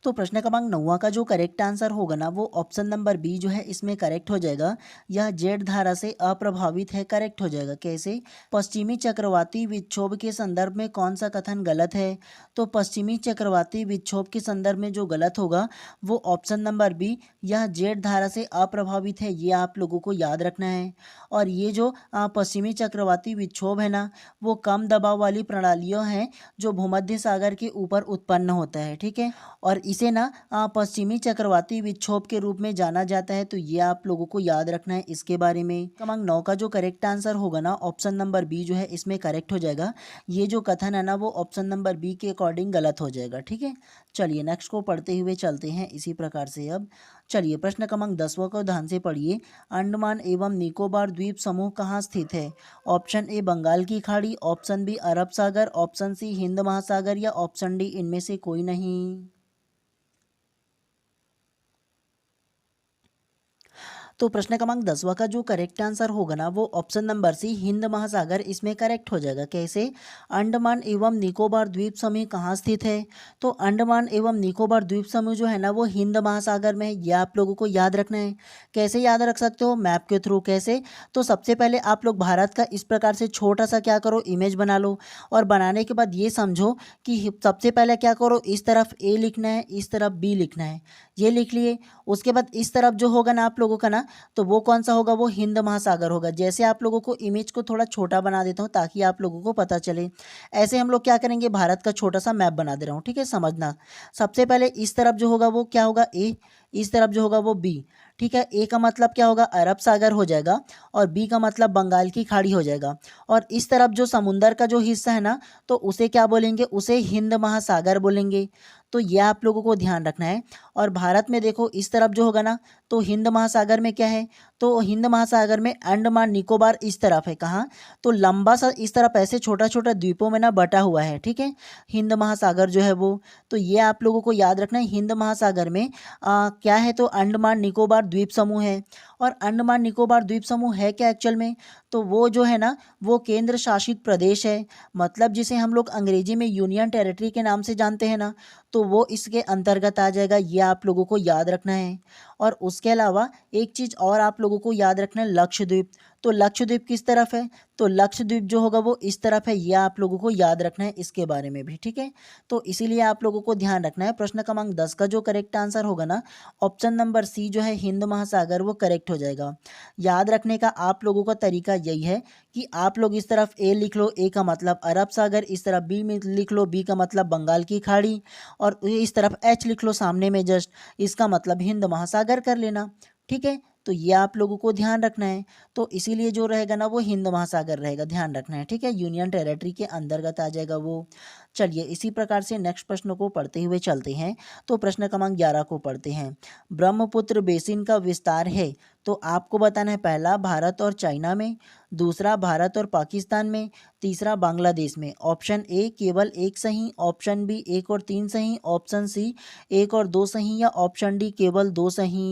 तो प्रश्न क्रमांक 9वां का जो करेक्ट आंसर होगा ना वो ऑप्शन नंबर बी जो है इसमें करेक्ट हो जाएगा। यह जेड धारा से अप्रभावित है, करेक्ट हो जाएगा। कैसे? पश्चिमी चक्रवाती विक्षोभ के संदर्भ में कौन सा कथन गलत है? तो पश्चिमी चक्रवाती विक्षोभ के संदर्भ में जो गलत होगा वो ऑप्शन नंबर बी, यह जेड धारा से अप्रभावित है। ये आप लोगों को याद रखना है। और ये जो पश्चिमी चक्रवाती विक्षोभ है ना वो कम दबाव वाली प्रणालियाँ हैं जो भूमध्य सागर के ऊपर उत्पन्न होता है, ठीक है। और इसे ना पश्चिमी चक्रवाती विक्षोभ के रूप में जाना जाता है। तो ये आप लोगों को याद रखना है इसके बारे में। क्रमांक 9 का जो करेक्ट आंसर होगा ना ऑप्शन नंबर बी जो है इसमें करेक्ट हो जाएगा। ये जो कथन है ना वो ऑप्शन नंबर बी के अकॉर्डिंग गलत हो जाएगा, ठीक है। चलिए नेक्स्ट को पढ़ते हुए चलते हैं इसी प्रकार से अब। चलिए प्रश्न क्रमांक 10वां को ध्यान से पढ़िए। अंडमान एवं निकोबार द्वीप समूह कहाँ स्थित है? ऑप्शन ए, बंगाल की खाड़ी। ऑप्शन बी, अरब सागर। ऑप्शन सी, हिंद महासागर। या ऑप्शन डी, इनमें से कोई नहीं। तो प्रश्न क्रमांक 10वां का जो करेक्ट आंसर होगा ना वो ऑप्शन नंबर सी, हिंद महासागर इसमें करेक्ट हो जाएगा। कैसे? अंडमान एवं निकोबार द्वीप समूह कहाँ स्थित है? तो अंडमान एवं निकोबार द्वीप समूह जो है ना वो हिंद महासागर में है। ये आप लोगों को याद रखना है। कैसे याद रख सकते हो? मैप के थ्रू। कैसे? तो सबसे पहले आप लोग भारत का इस प्रकार से छोटा सा क्या करो, इमेज बना लो। और बनाने के बाद ये समझो कि सबसे पहले क्या करो, इस तरफ ए लिखना है, इस तरफ बी लिखना है। ये लिख लिए। उसके बाद इस तरफ जो होगा ना आप लोगों का ना, तो वो कौन सा होगा? वो हिंद महासागर होगा। जैसे आप लोगों को इमेज को थोड़ा छोटा बना देता हूँ ताकि आप लोगों को पता चले। ऐसे हम लोग क्या करेंगे, भारत का छोटा सा मैप बना दे रहा हूँ, ठीक है। समझना। सबसे पहले इस तरफ जो होगा वो क्या होगा, ए। इस तरफ जो होगा वो बी, ठीक है। ए का मतलब क्या होगा, अरब सागर हो जाएगा। और बी का मतलब बंगाल की खाड़ी हो जाएगा। और इस तरफ जो समुंदर का जो हिस्सा है ना तो उसे क्या बोलेंगे, उसे हिंद महासागर बोलेंगे। तो यह आप लोगों को ध्यान रखना है। और भारत में देखो इस तरफ जो होगा ना तो हिंद महासागर में क्या है, तो हिंद महासागर में अंडमान निकोबार इस तरफ है। कहाँ? तो लंबा सा इस तरफ ऐसे छोटा छोटा द्वीपों में ना बटा हुआ है, ठीक है, हिंद महासागर जो है वो। तो ये आप लोगों को याद रखना है। हिंद महासागर में क्या है, तो अंडमान निकोबार द्वीप समूह है। और अंडमान निकोबार द्वीप समूह है क्या एक्चुअल में, तो वो जो है ना वो केंद्र शासित प्रदेश है। मतलब जिसे हम लोग अंग्रेजी में यूनियन टेरिटरी के नाम से जानते हैं ना, तो वो इसके अंतर्गत आ जाएगा। ये आप लोगों को याद रखना है। और उसके अलावा एक चीज़ और आप लोगों को याद रखना है, लक्षद्वीप। तो लक्षद्वीप किस तरफ है, तो लक्षद्वीप जो होगा वो इस तरफ है। यह आप लोगों को याद रखना है इसके बारे में भी, ठीक है। तो इसीलिए आप लोगों को ध्यान रखना है। प्रश्न क्रमांक 10 का जो करेक्ट आंसर होगा ना ऑप्शन नंबर सी जो है हिंद महासागर, वो करेक्ट हो जाएगा। याद रखने का आप लोगों का तरीका यही है कि आप लोग इस तरफ ए लिख लो, ए का मतलब अरब सागर। इस तरफ बी में लिख लो, बी का मतलब बंगाल की खाड़ी। और इस तरफ एच लिख लो सामने में जस्ट, इसका मतलब हिंद महासागर कर लेना, ठीक है। तो ये आप लोगों को ध्यान रखना है। तो इसीलिए जो रहेगा ना वो हिंद महासागर रहेगा, ध्यान रखना है, ठीक है। यूनियन टेरेटरी के अंतर्गत आ जाएगा वो। चलिए इसी प्रकार से नेक्स्ट प्रश्न को पढ़ते हुए चलते हैं। तो प्रश्न क्रमांक 11 को पढ़ते हैं। ब्रह्मपुत्र बेसिन का विस्तार है, तो आपको बताना है पहला भारत और चाइना में, दूसरा भारत और पाकिस्तान में, तीसरा बांग्लादेश में। ऑप्शन ए केवल एक सही, ऑप्शन बी एक और तीन सही, ऑप्शन सी एक और दो सही, या ऑप्शन डी केवल दो सही।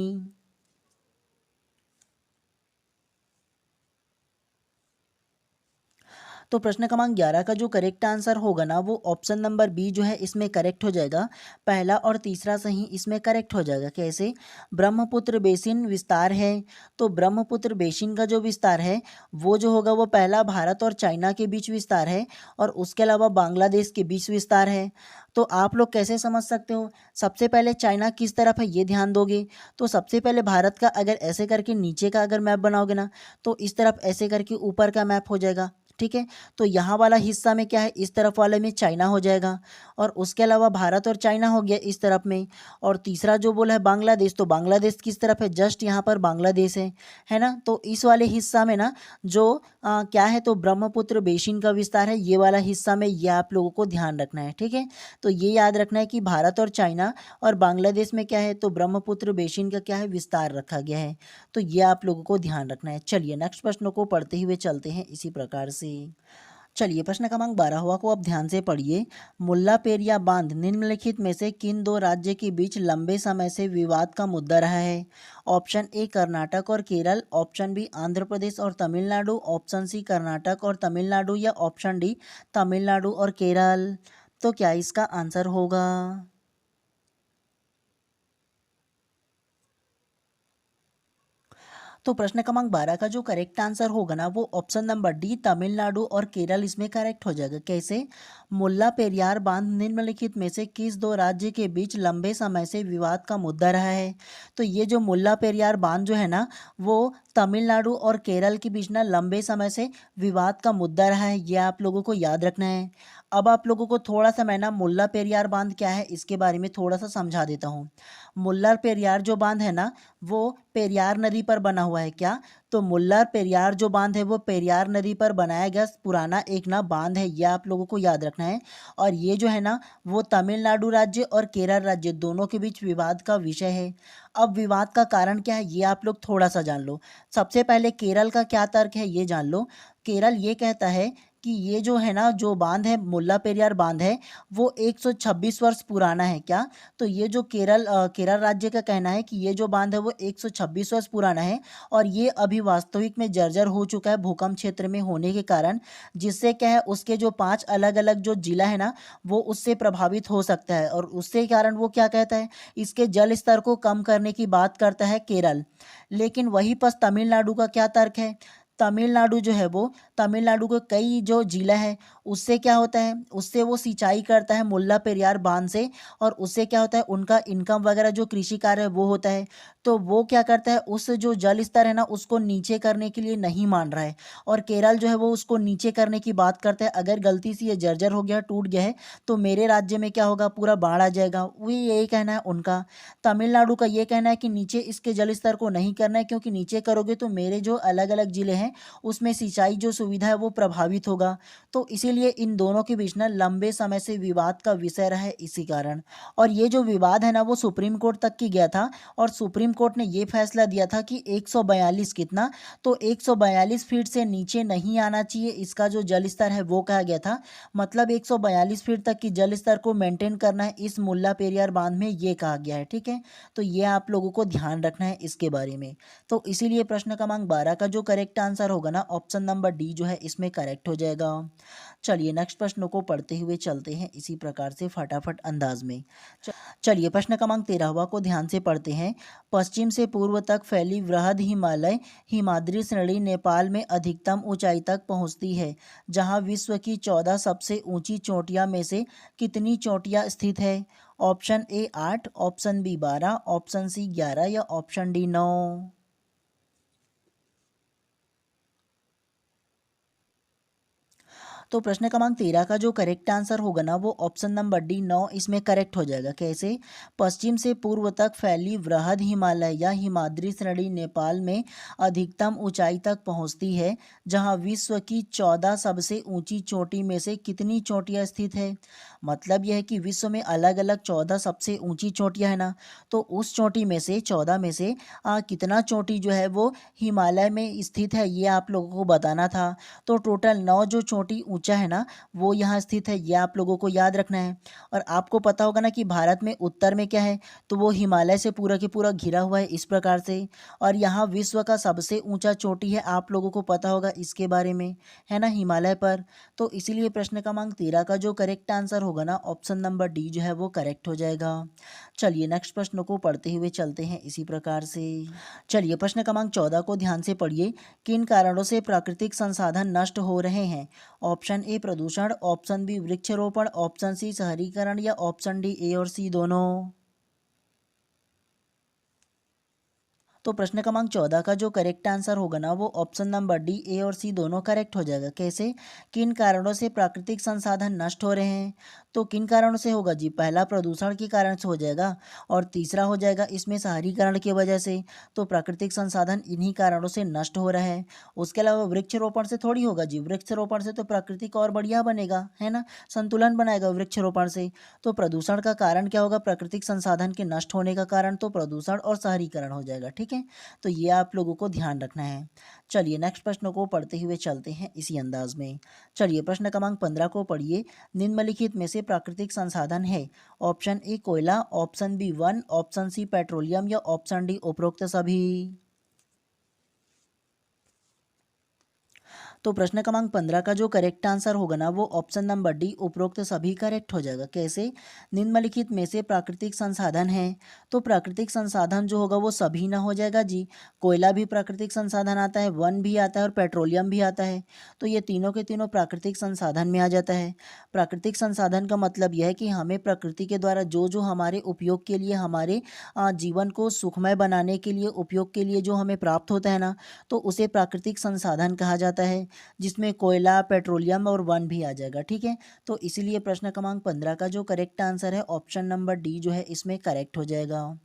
तो प्रश्न क्रमांक 11 का जो करेक्ट आंसर होगा ना वो ऑप्शन नंबर बी जो है इसमें करेक्ट हो जाएगा। पहला और तीसरा सही इसमें करेक्ट हो जाएगा। कैसे? ब्रह्मपुत्र बेसिन विस्तार है, तो ब्रह्मपुत्र बेसिन का जो विस्तार है वो जो होगा वो पहला भारत और चाइना के बीच विस्तार है, और उसके अलावा बांग्लादेश के बीच विस्तार है। तो आप लोग कैसे समझ सकते हो? सबसे पहले चाइना किस तरफ है ये ध्यान दोगे, तो सबसे पहले भारत का अगर ऐसे करके नीचे का अगर मैप बनाओगे ना तो इस तरफ ऐसे करके ऊपर का मैप हो जाएगा, ठीक है। तो यहाँ वाला हिस्सा में क्या है, इस तरफ वाले में चाइना हो जाएगा, और उसके अलावा भारत और चाइना हो गया इस तरफ में। और तीसरा जो बोला है बांग्लादेश, तो बांग्लादेश किस तरफ है, जस्ट यहाँ पर बांग्लादेश है ना। तो इस वाले हिस्सा में ना जो क्या है, तो ब्रह्मपुत्र बेसिन का विस्तार है, ये वाला हिस्सा में, ये आप लोगों को ध्यान रखना है, ठीक है। तो ये याद रखना है कि भारत और चाइना और बांग्लादेश में क्या है, तो ब्रह्मपुत्र बेसिन का क्या है, विस्तार रखा गया है। तो ये आप लोगों को ध्यान रखना है। चलिए नेक्स्ट प्रश्न को पढ़ते हुए चलते हैं इसी प्रकार से। चलिए प्रश्न क्रमांक 12 को आप ध्यान से पढ़िए। मुल्ला पेरिया बांध निम्नलिखित में से किन दो राज्य के बीच लंबे समय से विवाद का मुद्दा रहा है? ऑप्शन ए कर्नाटक और केरल, ऑप्शन बी आंध्र प्रदेश और तमिलनाडु, ऑप्शन सी कर्नाटक और तमिलनाडु, या ऑप्शन डी तमिलनाडु और केरल। तो क्या इसका आंसर होगा? तो प्रश्न क्रमांक 12 का जो करेक्ट आंसर होगा ना वो ऑप्शन नंबर डी तमिलनाडु और केरल इसमें करेक्ट हो जाएगा। कैसे? मुल्ला पेरियार बांध निम्नलिखित में से किस दो राज्य के बीच लंबे समय से विवाद का मुद्दा रहा है? तो ये जो मुल्ला पेरियार बांध जो है ना वो तमिलनाडु और केरल के बीच ना लंबे समय से विवाद का मुद्दा रहा है, ये आप लोगों को याद रखना है। अब आप लोगों को थोड़ा सा मैं ना मुल्ला पेरियार बांध क्या है इसके बारे में थोड़ा सा समझा देता हूँ। मुल्ला पेरियार जो बांध है ना वो पेरियार नदी पर बना हुआ है। क्या? तो मुल्ला पेरियार जो बांध है वो पेरियार नदी पर बनाया गया पुराना एक ना बांध है, ये आप लोगों को याद रखना है। और ये जो है ना वो तमिलनाडु राज्य और केरल राज्य दोनों के बीच विवाद का विषय है। अब विवाद का कारण क्या है ये आप लोग थोड़ा सा जान लो। सबसे पहले केरल का क्या तर्क है ये जान लो। केरल ये कहता है कि ये जो है ना जो बांध है मुल्ला पेरियार बांध है वो 126 वर्ष पुराना है। क्या? तो ये जो केरल राज्य का कहना है कि ये जो बांध है वो 126 वर्ष पुराना है, और ये अभी वास्तविक में जर्जर हो चुका है भूकंप क्षेत्र में होने के कारण, जिससे क्या है उसके जो 5 अलग अलग जो जिला है ना वो उससे प्रभावित हो सकता है, और उससे कारण वो क्या कहता है, इसके जल स्तर को कम करने की बात करता है केरल। लेकिन वहीं पर तमिलनाडु का क्या तर्क है? तमिलनाडु जो है वो तमिलनाडु के कई जो जिला है उससे क्या होता है, उससे वो सिंचाई करता है मुल्ला पेरियार बांध से, और उससे क्या होता है उनका इनकम वगैरह जो कृषि कार्य है वो होता है। तो वो क्या करता है उस जो जल स्तर है ना उसको नीचे करने के लिए नहीं मान रहा है, और केरल जो है वो उसको नीचे करने की बात करता है। अगर गलती से ये जर्जर हो गया टूट गया है तो मेरे राज्य में क्या होगा, पूरा बाढ़ आ जाएगा, वही यही कहना है उनका। तमिलनाडु का ये कहना है कि नीचे इसके जल स्तर को नहीं करना है, क्योंकि नीचे करोगे तो मेरे जो अलग अलग जिले हैं उसमें सिंचाई जो सुविधा है वो प्रभावित होगा। तो इसीलिए इन दोनों के बीच ना लंबे समय से विवाद का विषय रहा है इसी कारण। और ये जो विवाद है ना वो सुप्रीम कोर्ट तक की गया था, और सुप्रीम कोर्ट ने ये फैसला दिया था कि 142 कितना, तो 142 फीट से नीचे नहीं आना चाहिए इसका जो जल स्तर है वो कहा गया था। मतलब 142 फीट तक की जल स्तर को मेंटेन करना है इस मुल्ला पेरियार बांध में, ये कहा गया है, ठीक है। तो ये आप लोगों को ध्यान रखना है इसके बारे में। तो इसीलिए प्रश्न क्रमांक 12 का जो करेक्ट आंसर होगा ना ऑप्शन नंबर डी जो है इसमें करेक्ट हो जाएगा। चलिए नेक्स्ट प्रश्न को पढ़ते हुए चलते हैं इसी प्रकार से फटाफट अंदाज में। चलिए प्रश्न क्रमांक 13 को ध्यान से पढ़ते हैं। पश्चिम से पूर्व तक फैली वृहद हिमालय हिमाद्री श्रेणी नेपाल में अधिकतम ऊंचाई तक पहुंचती है, जहां विश्व की 14 सबसे ऊंची चोटियां में से कितनी चोटियां स्थित है? Option A 8, option B 12, option C 11, या ऑप्शन डी 9। तो प्रश्न क्रमांक 13 का जो करेक्ट आंसर होगा ना वो ऑप्शन नंबर डी 9 इसमें करेक्ट हो जाएगा। कैसे? पश्चिम से पूर्व तक फैली वृहद हिमालय या हिमाद्री श्रेणी नेपाल में अधिकतम ऊंचाई तक पहुंचती है, जहां विश्व की 14 सबसे ऊंची चोटी में से कितनी चोटियां स्थित है। मतलब यह है कि विश्व में अलग अलग 14 सबसे ऊंची चोटियां है ना, तो उस चोटी में से 14 में से कितना चोटी जो है वो हिमालय में स्थित है, ये आप लोगों को बताना था। तो टोटल 9 जो चोटी ऊंचा है ना वो यहाँ स्थित है, ये आप लोगों को याद रखना है। और आपको पता होगा ना कि भारत में उत्तर में क्या है, तो वो हिमालय से पूरा के पूरा घिरा हुआ है इस प्रकार से। और यहाँ विश्व का सबसे ऊंचा चोटी है, आप लोगों को पता होगा इसके बारे में, है ना, हिमालय पर। तो इसीलिए प्रश्न क्रमांक 13 का जो करेक्ट आंसर होगा ना ऑप्शन नंबर डी जो है वो करेक्ट हो जाएगा। चलिए नेक्स्ट प्रश्न को पढ़ते हुए चलते हैं इसी प्रकार से। चलिए प्रश्न क्रमांक 14 को ध्यान से पढ़िए। किन कारणों से प्राकृतिक संसाधन नष्ट हो रहे हैं? ऑप्शन ए प्रदूषण, ऑप्शन बी वृक्षारोपण, ऑप्शन सी शहरीकरण या ऑप्शन डी ए और सी दोनों। तो प्रश्न क्रमांक 14 का जो करेक्ट आंसर होगा ना वो ऑप्शन नंबर डी ए और सी दोनों करेक्ट हो जाएगा। कैसे? किन कारणों से प्राकृतिक संसाधन नष्ट हो रहे हैं? तो किन कारणों से होगा जी? पहला प्रदूषण के कारण से हो जाएगा, और तीसरा हो जाएगा इसमें शहरीकरण की वजह से। तो प्राकृतिक संसाधन इन्हीं कारणों से नष्ट हो रहा है। उसके अलावा वृक्षारोपण से थोड़ी होगा जी, वृक्षारोपण से तो प्राकृतिक और बढ़िया बनेगा, है ना, संतुलन बनाएगा वृक्षारोपण से। तो प्रदूषण का कारण क्या होगा? प्राकृतिक संसाधन के नष्ट होने का कारण तो प्रदूषण और शहरीकरण हो जाएगा। ठीक है, तो ये आप लोगों को ध्यान रखना है। चलिए नेक्स्ट प्रश्न को पढ़ते हुए चलते हैं इसी अंदाज में। चलिए प्रश्न क्रमांक 15 को पढ़िए। निम्नलिखित में से प्राकृतिक संसाधन है? ऑप्शन ए कोयला, ऑप्शन बी वन, ऑप्शन सी पेट्रोलियम या ऑप्शन डी उपरोक्त सभी। तो प्रश्न क्रमांक 15 का जो करेक्ट आंसर होगा ना वो ऑप्शन नंबर डी उपरोक्त सभी करेक्ट हो जाएगा। कैसे? निम्नलिखित में से प्राकृतिक संसाधन है, तो प्राकृतिक संसाधन जो होगा वो सभी ना हो जाएगा जी। कोयला भी प्राकृतिक संसाधन आता है, वन भी आता है और पेट्रोलियम भी आता है। तो ये तीनों के तीनों प्राकृतिक संसाधन में आ जाता है। प्राकृतिक संसाधन का मतलब यह है कि हमें प्रकृति के द्वारा जो जो हमारे उपयोग के लिए, हमारे जीवन को सुखमय बनाने के लिए, उपयोग के लिए जो हमें प्राप्त होता है ना, तो उसे प्राकृतिक संसाधन कहा जाता है, जिसमें कोयला, पेट्रोलियम और वन भी आ जाएगा। ठीक है, तो इसीलिए प्रश्न क्रमांक 15 का जो करेक्ट आंसर है ऑप्शन नंबर डी जो है इसमें करेक्ट हो जाएगा।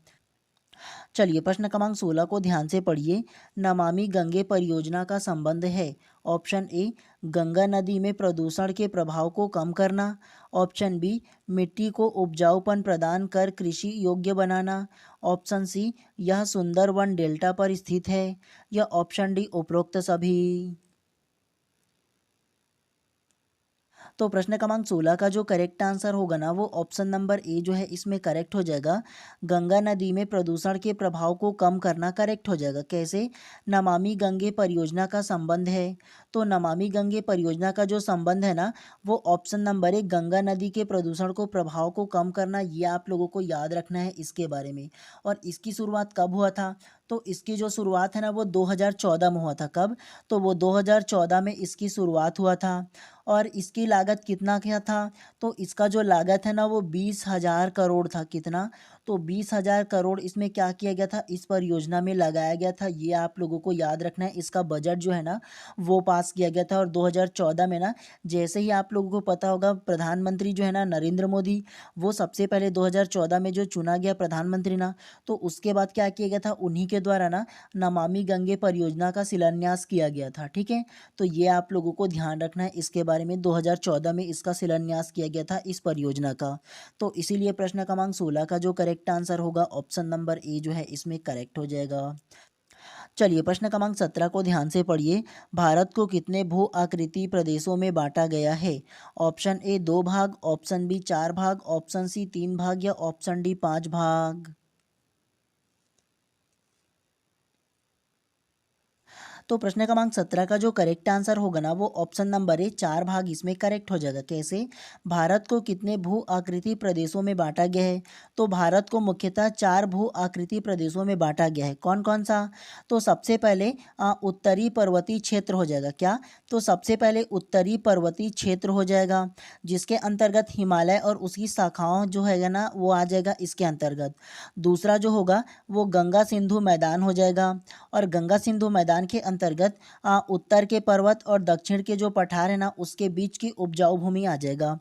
चलिए प्रश्न क्रमांक 16 को ध्यान से पढ़िए। नमामि गंगे परियोजना का संबंध है? ऑप्शन ए गंगा नदी में प्रदूषण के प्रभाव को कम करना, ऑप्शन बी मिट्टी को उपजाऊपन प्रदान कर कृषि योग्य बनाना, ऑप्शन सी यह सुंदरवन डेल्टा पर स्थित है, या ऑप्शन डी उपरोक्त सभी। तो प्रश्न क्रमांक 16 का जो करेक्ट आंसर होगा ना वो ऑप्शन नंबर ए जो है इसमें करेक्ट हो जाएगा। गंगा नदी में प्रदूषण के प्रभाव को कम करना करेक्ट हो जाएगा। कैसे? नमामि गंगे परियोजना का संबंध है, तो नमामि गंगे परियोजना का जो संबंध है ना वो ऑप्शन नंबर ए गंगा नदी के प्रदूषण को प्रभाव को कम करना, ये आप लोगों को याद रखना है इसके बारे में। और इसकी शुरुआत कब हुआ था? तो इसकी जो शुरुआत है ना वो 2014 में हुआ था। कब? तो वो 2014 में इसकी शुरुआत हुआ था। और इसकी लागत कितना क्या था? तो इसका जो लागत है ना वो 20,000 करोड़ था। कितना? तो 20,000 करोड़ इसमें क्या किया गया था, इस परियोजना में लगाया गया था, ये आप लोगों को याद रखना है। इसका बजट जो है ना वो पास किया गया था। और 2014 में ना, जैसे ही आप लोगों को पता होगा, प्रधानमंत्री जो है ना नरेंद्र मोदी, वो सबसे पहले 2014 में जो चुना गया प्रधानमंत्री ना, तो उसके बाद क्या किया गया था, उन्हीं के द्वारा ना नमामि गंगे परियोजना का शिलान्यास किया गया था। ठीक है, तो ये आप लोगों को ध्यान रखना है इसके बारे में। 2014 में इसका शिलान्यास किया गया था इस परियोजना का। तो इसीलिए प्रश्न क्रमांक 16 का जो करेक्ट आंसर होगा ऑप्शन नंबर ए जो है इसमें करेक्ट हो जाएगा। चलिए प्रश्न क्रमांक 17 को ध्यान से पढ़िए। भारत को कितने भू आकृति प्रदेशों में बांटा गया है? ऑप्शन ए 2 भाग, ऑप्शन बी 4 भाग, ऑप्शन सी 3 भाग या ऑप्शन डी 5 भाग। तो प्रश्न क्रमांक 17 का जो करेक्ट आंसर होगा ना वो ऑप्शन नंबर ए 4 भाग इसमें करेक्ट हो जाएगा। कैसे? भारत को कितने भू आकृति प्रदेशों में बांटा गया है? तो भारत को मुख्यतः 4 भू आकृति प्रदेशों में बांटा गया है। कौन कौन सा? तो सबसे पहले उत्तरी पर्वतीय क्षेत्र हो जाएगा। क्या? तो सबसे पहले उत्तरी पर्वतीय क्षेत्र हो जाएगा, जिसके अंतर्गत हिमालय और उसकी शाखाओं जो है ना वो आ जाएगा इसके अंतर्गत। दूसरा जो होगा वो गंगा सिंधु मैदान हो जाएगा, और गंगा सिंधु मैदान के अंतर्गत उत्तर के पर्वत और दक्षिण के जो पठार है ना उसके बीच की उपजाऊ भूमि आ जाएगा।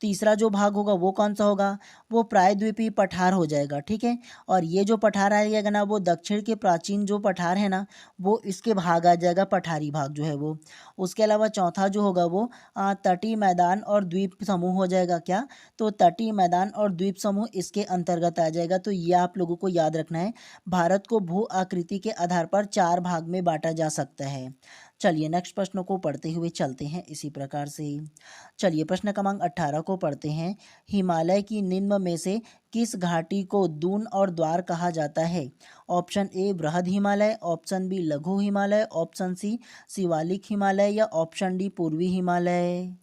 तीसरा जो भाग होगा वो कौन सा होगा, वो प्रायद्वीपीय पठार हो जाएगा। ठीक है, और ये जो पठार आ जाएगा ना वो दक्षिण के प्राचीन जो पठार है ना वो इसके भाग आ जाएगा, पठारी भाग जो है वो। उसके अलावा चौथा जो होगा वो तटीय मैदान और द्वीप समूह हो जाएगा। क्या, तो तटीय मैदान और द्वीप समूह इसके अंतर्गत आ जाएगा। तो ये आप लोगों को याद रखना है। भारत को भू आकृति के आधार पर 4 भाग में बांटा जा सकता है। चलिए नेक्स्ट प्रश्न को पढ़ते हुए चलते हैं इसी प्रकार से। चलिए प्रश्न क्रमांक 18 को पढ़ते हैं। हिमालय की निम्न में से किस घाटी को दून और द्वार कहा जाता है? ऑप्शन ए बृहद हिमालय, ऑप्शन बी लघु हिमालय, ऑप्शन सी शिवालिक हिमालय या ऑप्शन डी पूर्वी हिमालय।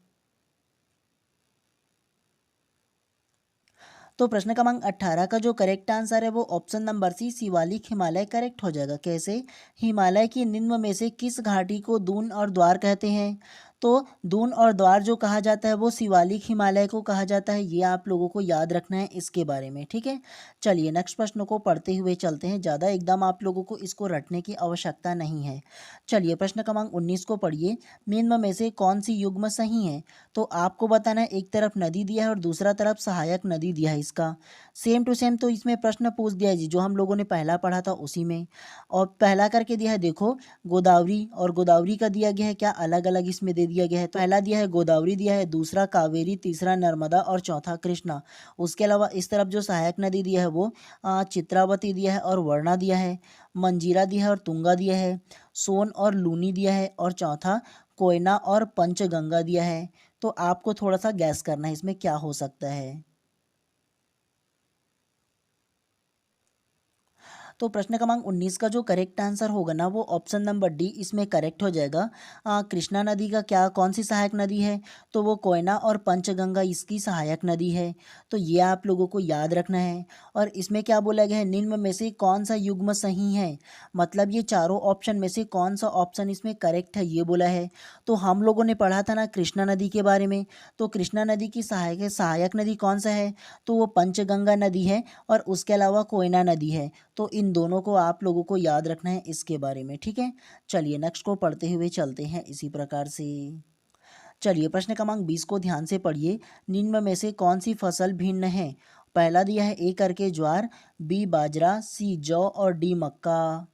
तो प्रश्न क्रमांक 18 का जो करेक्ट आंसर है वो option number C Shivalik Himalaya correct हो जाएगा। कैसे, हिमालय की निम्न में से किस घाटी को दून और द्वार कहते हैं? तो दून और द्वार जो कहा जाता है वो शिवालिक हिमालय को कहा जाता है। ये आप लोगों को याद रखना है इसके बारे में। ठीक है, चलिए नेक्स्ट प्रश्न को पढ़ते हुए चलते हैं। ज़्यादा एकदम आप लोगों को इसको रटने की आवश्यकता नहीं है। चलिए प्रश्न क्रमांक 19 को पढ़िए। निम्न में से कौन सी युग्म सही है? तो आपको बताना है, एक तरफ नदी दिया है और दूसरा तरफ सहायक नदी दिया है। इसका सेम टू सेम तो इसमें प्रश्न पूछ दिया है जी, जो हम लोगों ने पहला पढ़ा था उसी में। और पहला करके दिया है देखो गोदावरी, और गोदावरी का दिया गया है क्या, अलग अलग इसमें दे दिया गया है। तो पहला दिया है गोदावरी दिया है, दूसरा कावेरी, तीसरा नर्मदा और चौथा कृष्णा। उसके अलावा इस तरफ जो सहायक नदी दिया है वो चित्रावती दिया है और वर्णा दिया है, मंजीरा दिया है और तुंगा दिया है, सोन और लूनी दिया है और चौथा कोयना और पंचगंगा दिया है। तो आपको थोड़ा सा गैस करना है इसमें क्या हो सकता है। तो प्रश्न क्रमांक 19 का जो करेक्ट आंसर होगा ना वो ऑप्शन नंबर डी इसमें करेक्ट हो जाएगा। कृष्णा नदी का क्या, कौन सी सहायक नदी है? तो वो कोयना और पंचगंगा इसकी सहायक नदी है। तो ये आप लोगों को याद रखना है। और इसमें क्या बोला गया है, निम्न में से कौन सा युग्म सही है, मतलब ये चारों ऑप्शन में से कौन सा ऑप्शन इसमें करेक्ट है ये बोला है। तो हम लोगों ने पढ़ा था ना कृष्णा नदी के बारे में। तो कृष्णा नदी की सहायक नदी कौन सा है? तो वो पंचगंगा नदी है और उसके अलावा कोयना नदी है। तो इन दोनों को आप लोगों को याद रखना है इसके बारे में। ठीक है, चलिए नेक्स्ट को पढ़ते हुए चलते हैं इसी प्रकार से। चलिए प्रश्न क्रमांक 20 को ध्यान से पढ़िए। निम्न में से कौन सी फसल भिन्न है? पहला दिया है ए करके ज्वार, बी बाजरा, सी जौ और डी मक्का।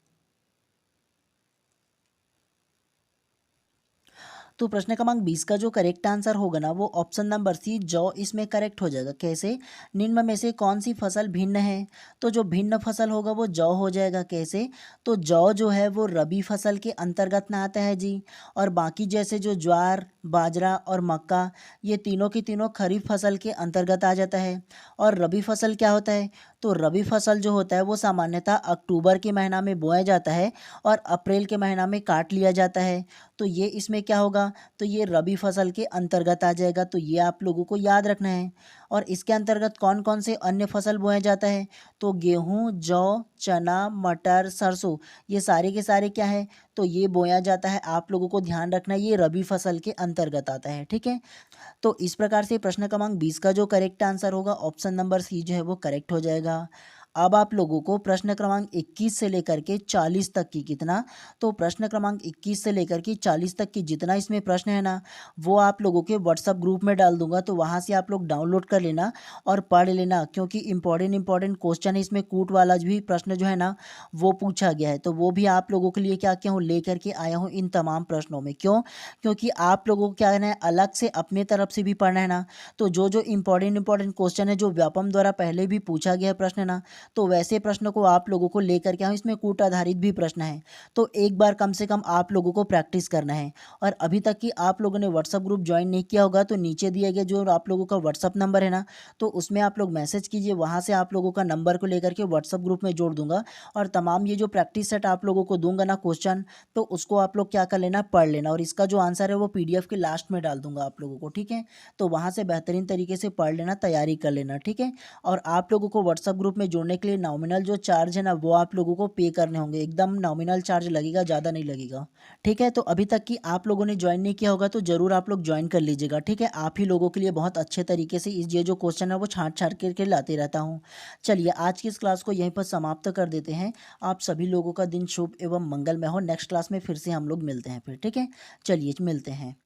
तो प्रश्न क्रमांक 20 का जो करेक्ट आंसर होगा ना वो ऑप्शन नंबर सी जौ इसमें करेक्ट हो जाएगा। कैसे, निम्न में से कौन सी फसल भिन्न है? तो जो भिन्न फसल होगा वो जौ हो जाएगा। कैसे, तो जौ जो है वो रबी फसल के अंतर्गत ना आता है जी। और बाकी जैसे जो ज्वार, बाजरा और मक्का ये तीनों की तीनों खरीफ फसल के अंतर्गत आ जाता है। और रबी फसल क्या होता है? तो रबी फसल जो होता है वो सामान्यतः अक्टूबर के महीना में बोया जाता है और अप्रैल के महीना में काट लिया जाता है। तो ये इसमें क्या होगा, तो ये रबी फसल के अंतर्गत आ जाएगा। तो ये आप लोगों को याद रखना है। और इसके अंतर्गत कौन कौन से अन्य फसल बोया जाता है? तो गेहूँ, जौ, चना, मटर, सरसों ये सारे के सारे क्या है, तो ये बोया जाता है। आप लोगों को ध्यान रखना है ये रबी फसल के अंतर्गत आता है। ठीक है, तो इस प्रकार से प्रश्न क्रमांक 20 का जो करेक्ट आंसर होगा ऑप्शन नंबर सी जो है वो करेक्ट हो जाएगा। अब आप लोगों को प्रश्न क्रमांक 21 से लेकर के 40 तक की कितना, तो प्रश्न क्रमांक 21 से लेकर के 40 तक की जितना इसमें प्रश्न है ना वो आप लोगों के व्हाट्सअप ग्रुप में डाल दूंगा। तो वहाँ से आप लोग डाउनलोड कर लेना और पढ़ लेना, क्योंकि इंपॉर्टेंट क्वेश्चन है इसमें। कूट वाला भी प्रश्न जो है ना वो पूछा गया है। तो वो भी आप लोगों के लिए क्या क्या हूँ लेकर के आया हूँ इन तमाम प्रश्नों में। क्यों, क्योंकि आप लोगों को क्या है ना अलग से अपने तरफ से भी पढ़ना है ना। तो जो जो इंपॉर्टेंट क्वेश्चन है जो व्यापम द्वारा पहले भी पूछा गया है प्रश्न है ना, तो वैसे प्रश्न को आप लोगों को लेकर के आऊँ। इसमें कूट आधारित भी प्रश्न है। तो एक बार कम से कम आप लोगों को प्रैक्टिस करना है। और अभी तक कि आप लोगों ने व्हाट्सअप ग्रुप ज्वाइन नहीं किया होगा तो नीचे दिए गए जो आप लोगों का व्हाट्सअप नंबर है ना, तो उसमें आप लोग मैसेज कीजिए। वहाँ से आप लोगों का नंबर को लेकर के व्हाट्सअप ग्रुप में जोड़ दूंगा। और तमाम ये जो प्रैक्टिस सेट आप लोगों को दूंगा ना क्वेश्चन, तो उसको आप लोग क्या कर लेना, पढ़ लेना। और इसका जो आंसर है वो PDF के लास्ट में डाल दूंगा आप लोगों को। ठीक है, तो वहाँ से बेहतरीन तरीके से पढ़ लेना, तैयारी कर लेना। ठीक है, और आप लोगों को व्हाट्सअप ग्रुप में जोड़ने जुड़ने के लिए नॉमिनल जो चार्ज है ना वो आप लोगों को पे करने होंगे। एकदम नॉमिनल चार्ज लगेगा, ज़्यादा नहीं लगेगा। ठीक है, तो अभी तक कि आप लोगों ने ज्वाइन नहीं किया होगा तो ज़रूर आप लोग ज्वाइन कर लीजिएगा। ठीक है, आप ही लोगों के लिए बहुत अच्छे तरीके से ये जो क्वेश्चन है वो छाँट छाँट करके लाते रहता हूँ। चलिए आज की इस क्लास को यहीं पर समाप्त कर देते हैं। आप सभी लोगों का दिन शुभ एवं मंगलमय हो। नेक्स्ट क्लास में फिर से हम लोग मिलते हैं फिर। ठीक है, चलिए मिलते हैं।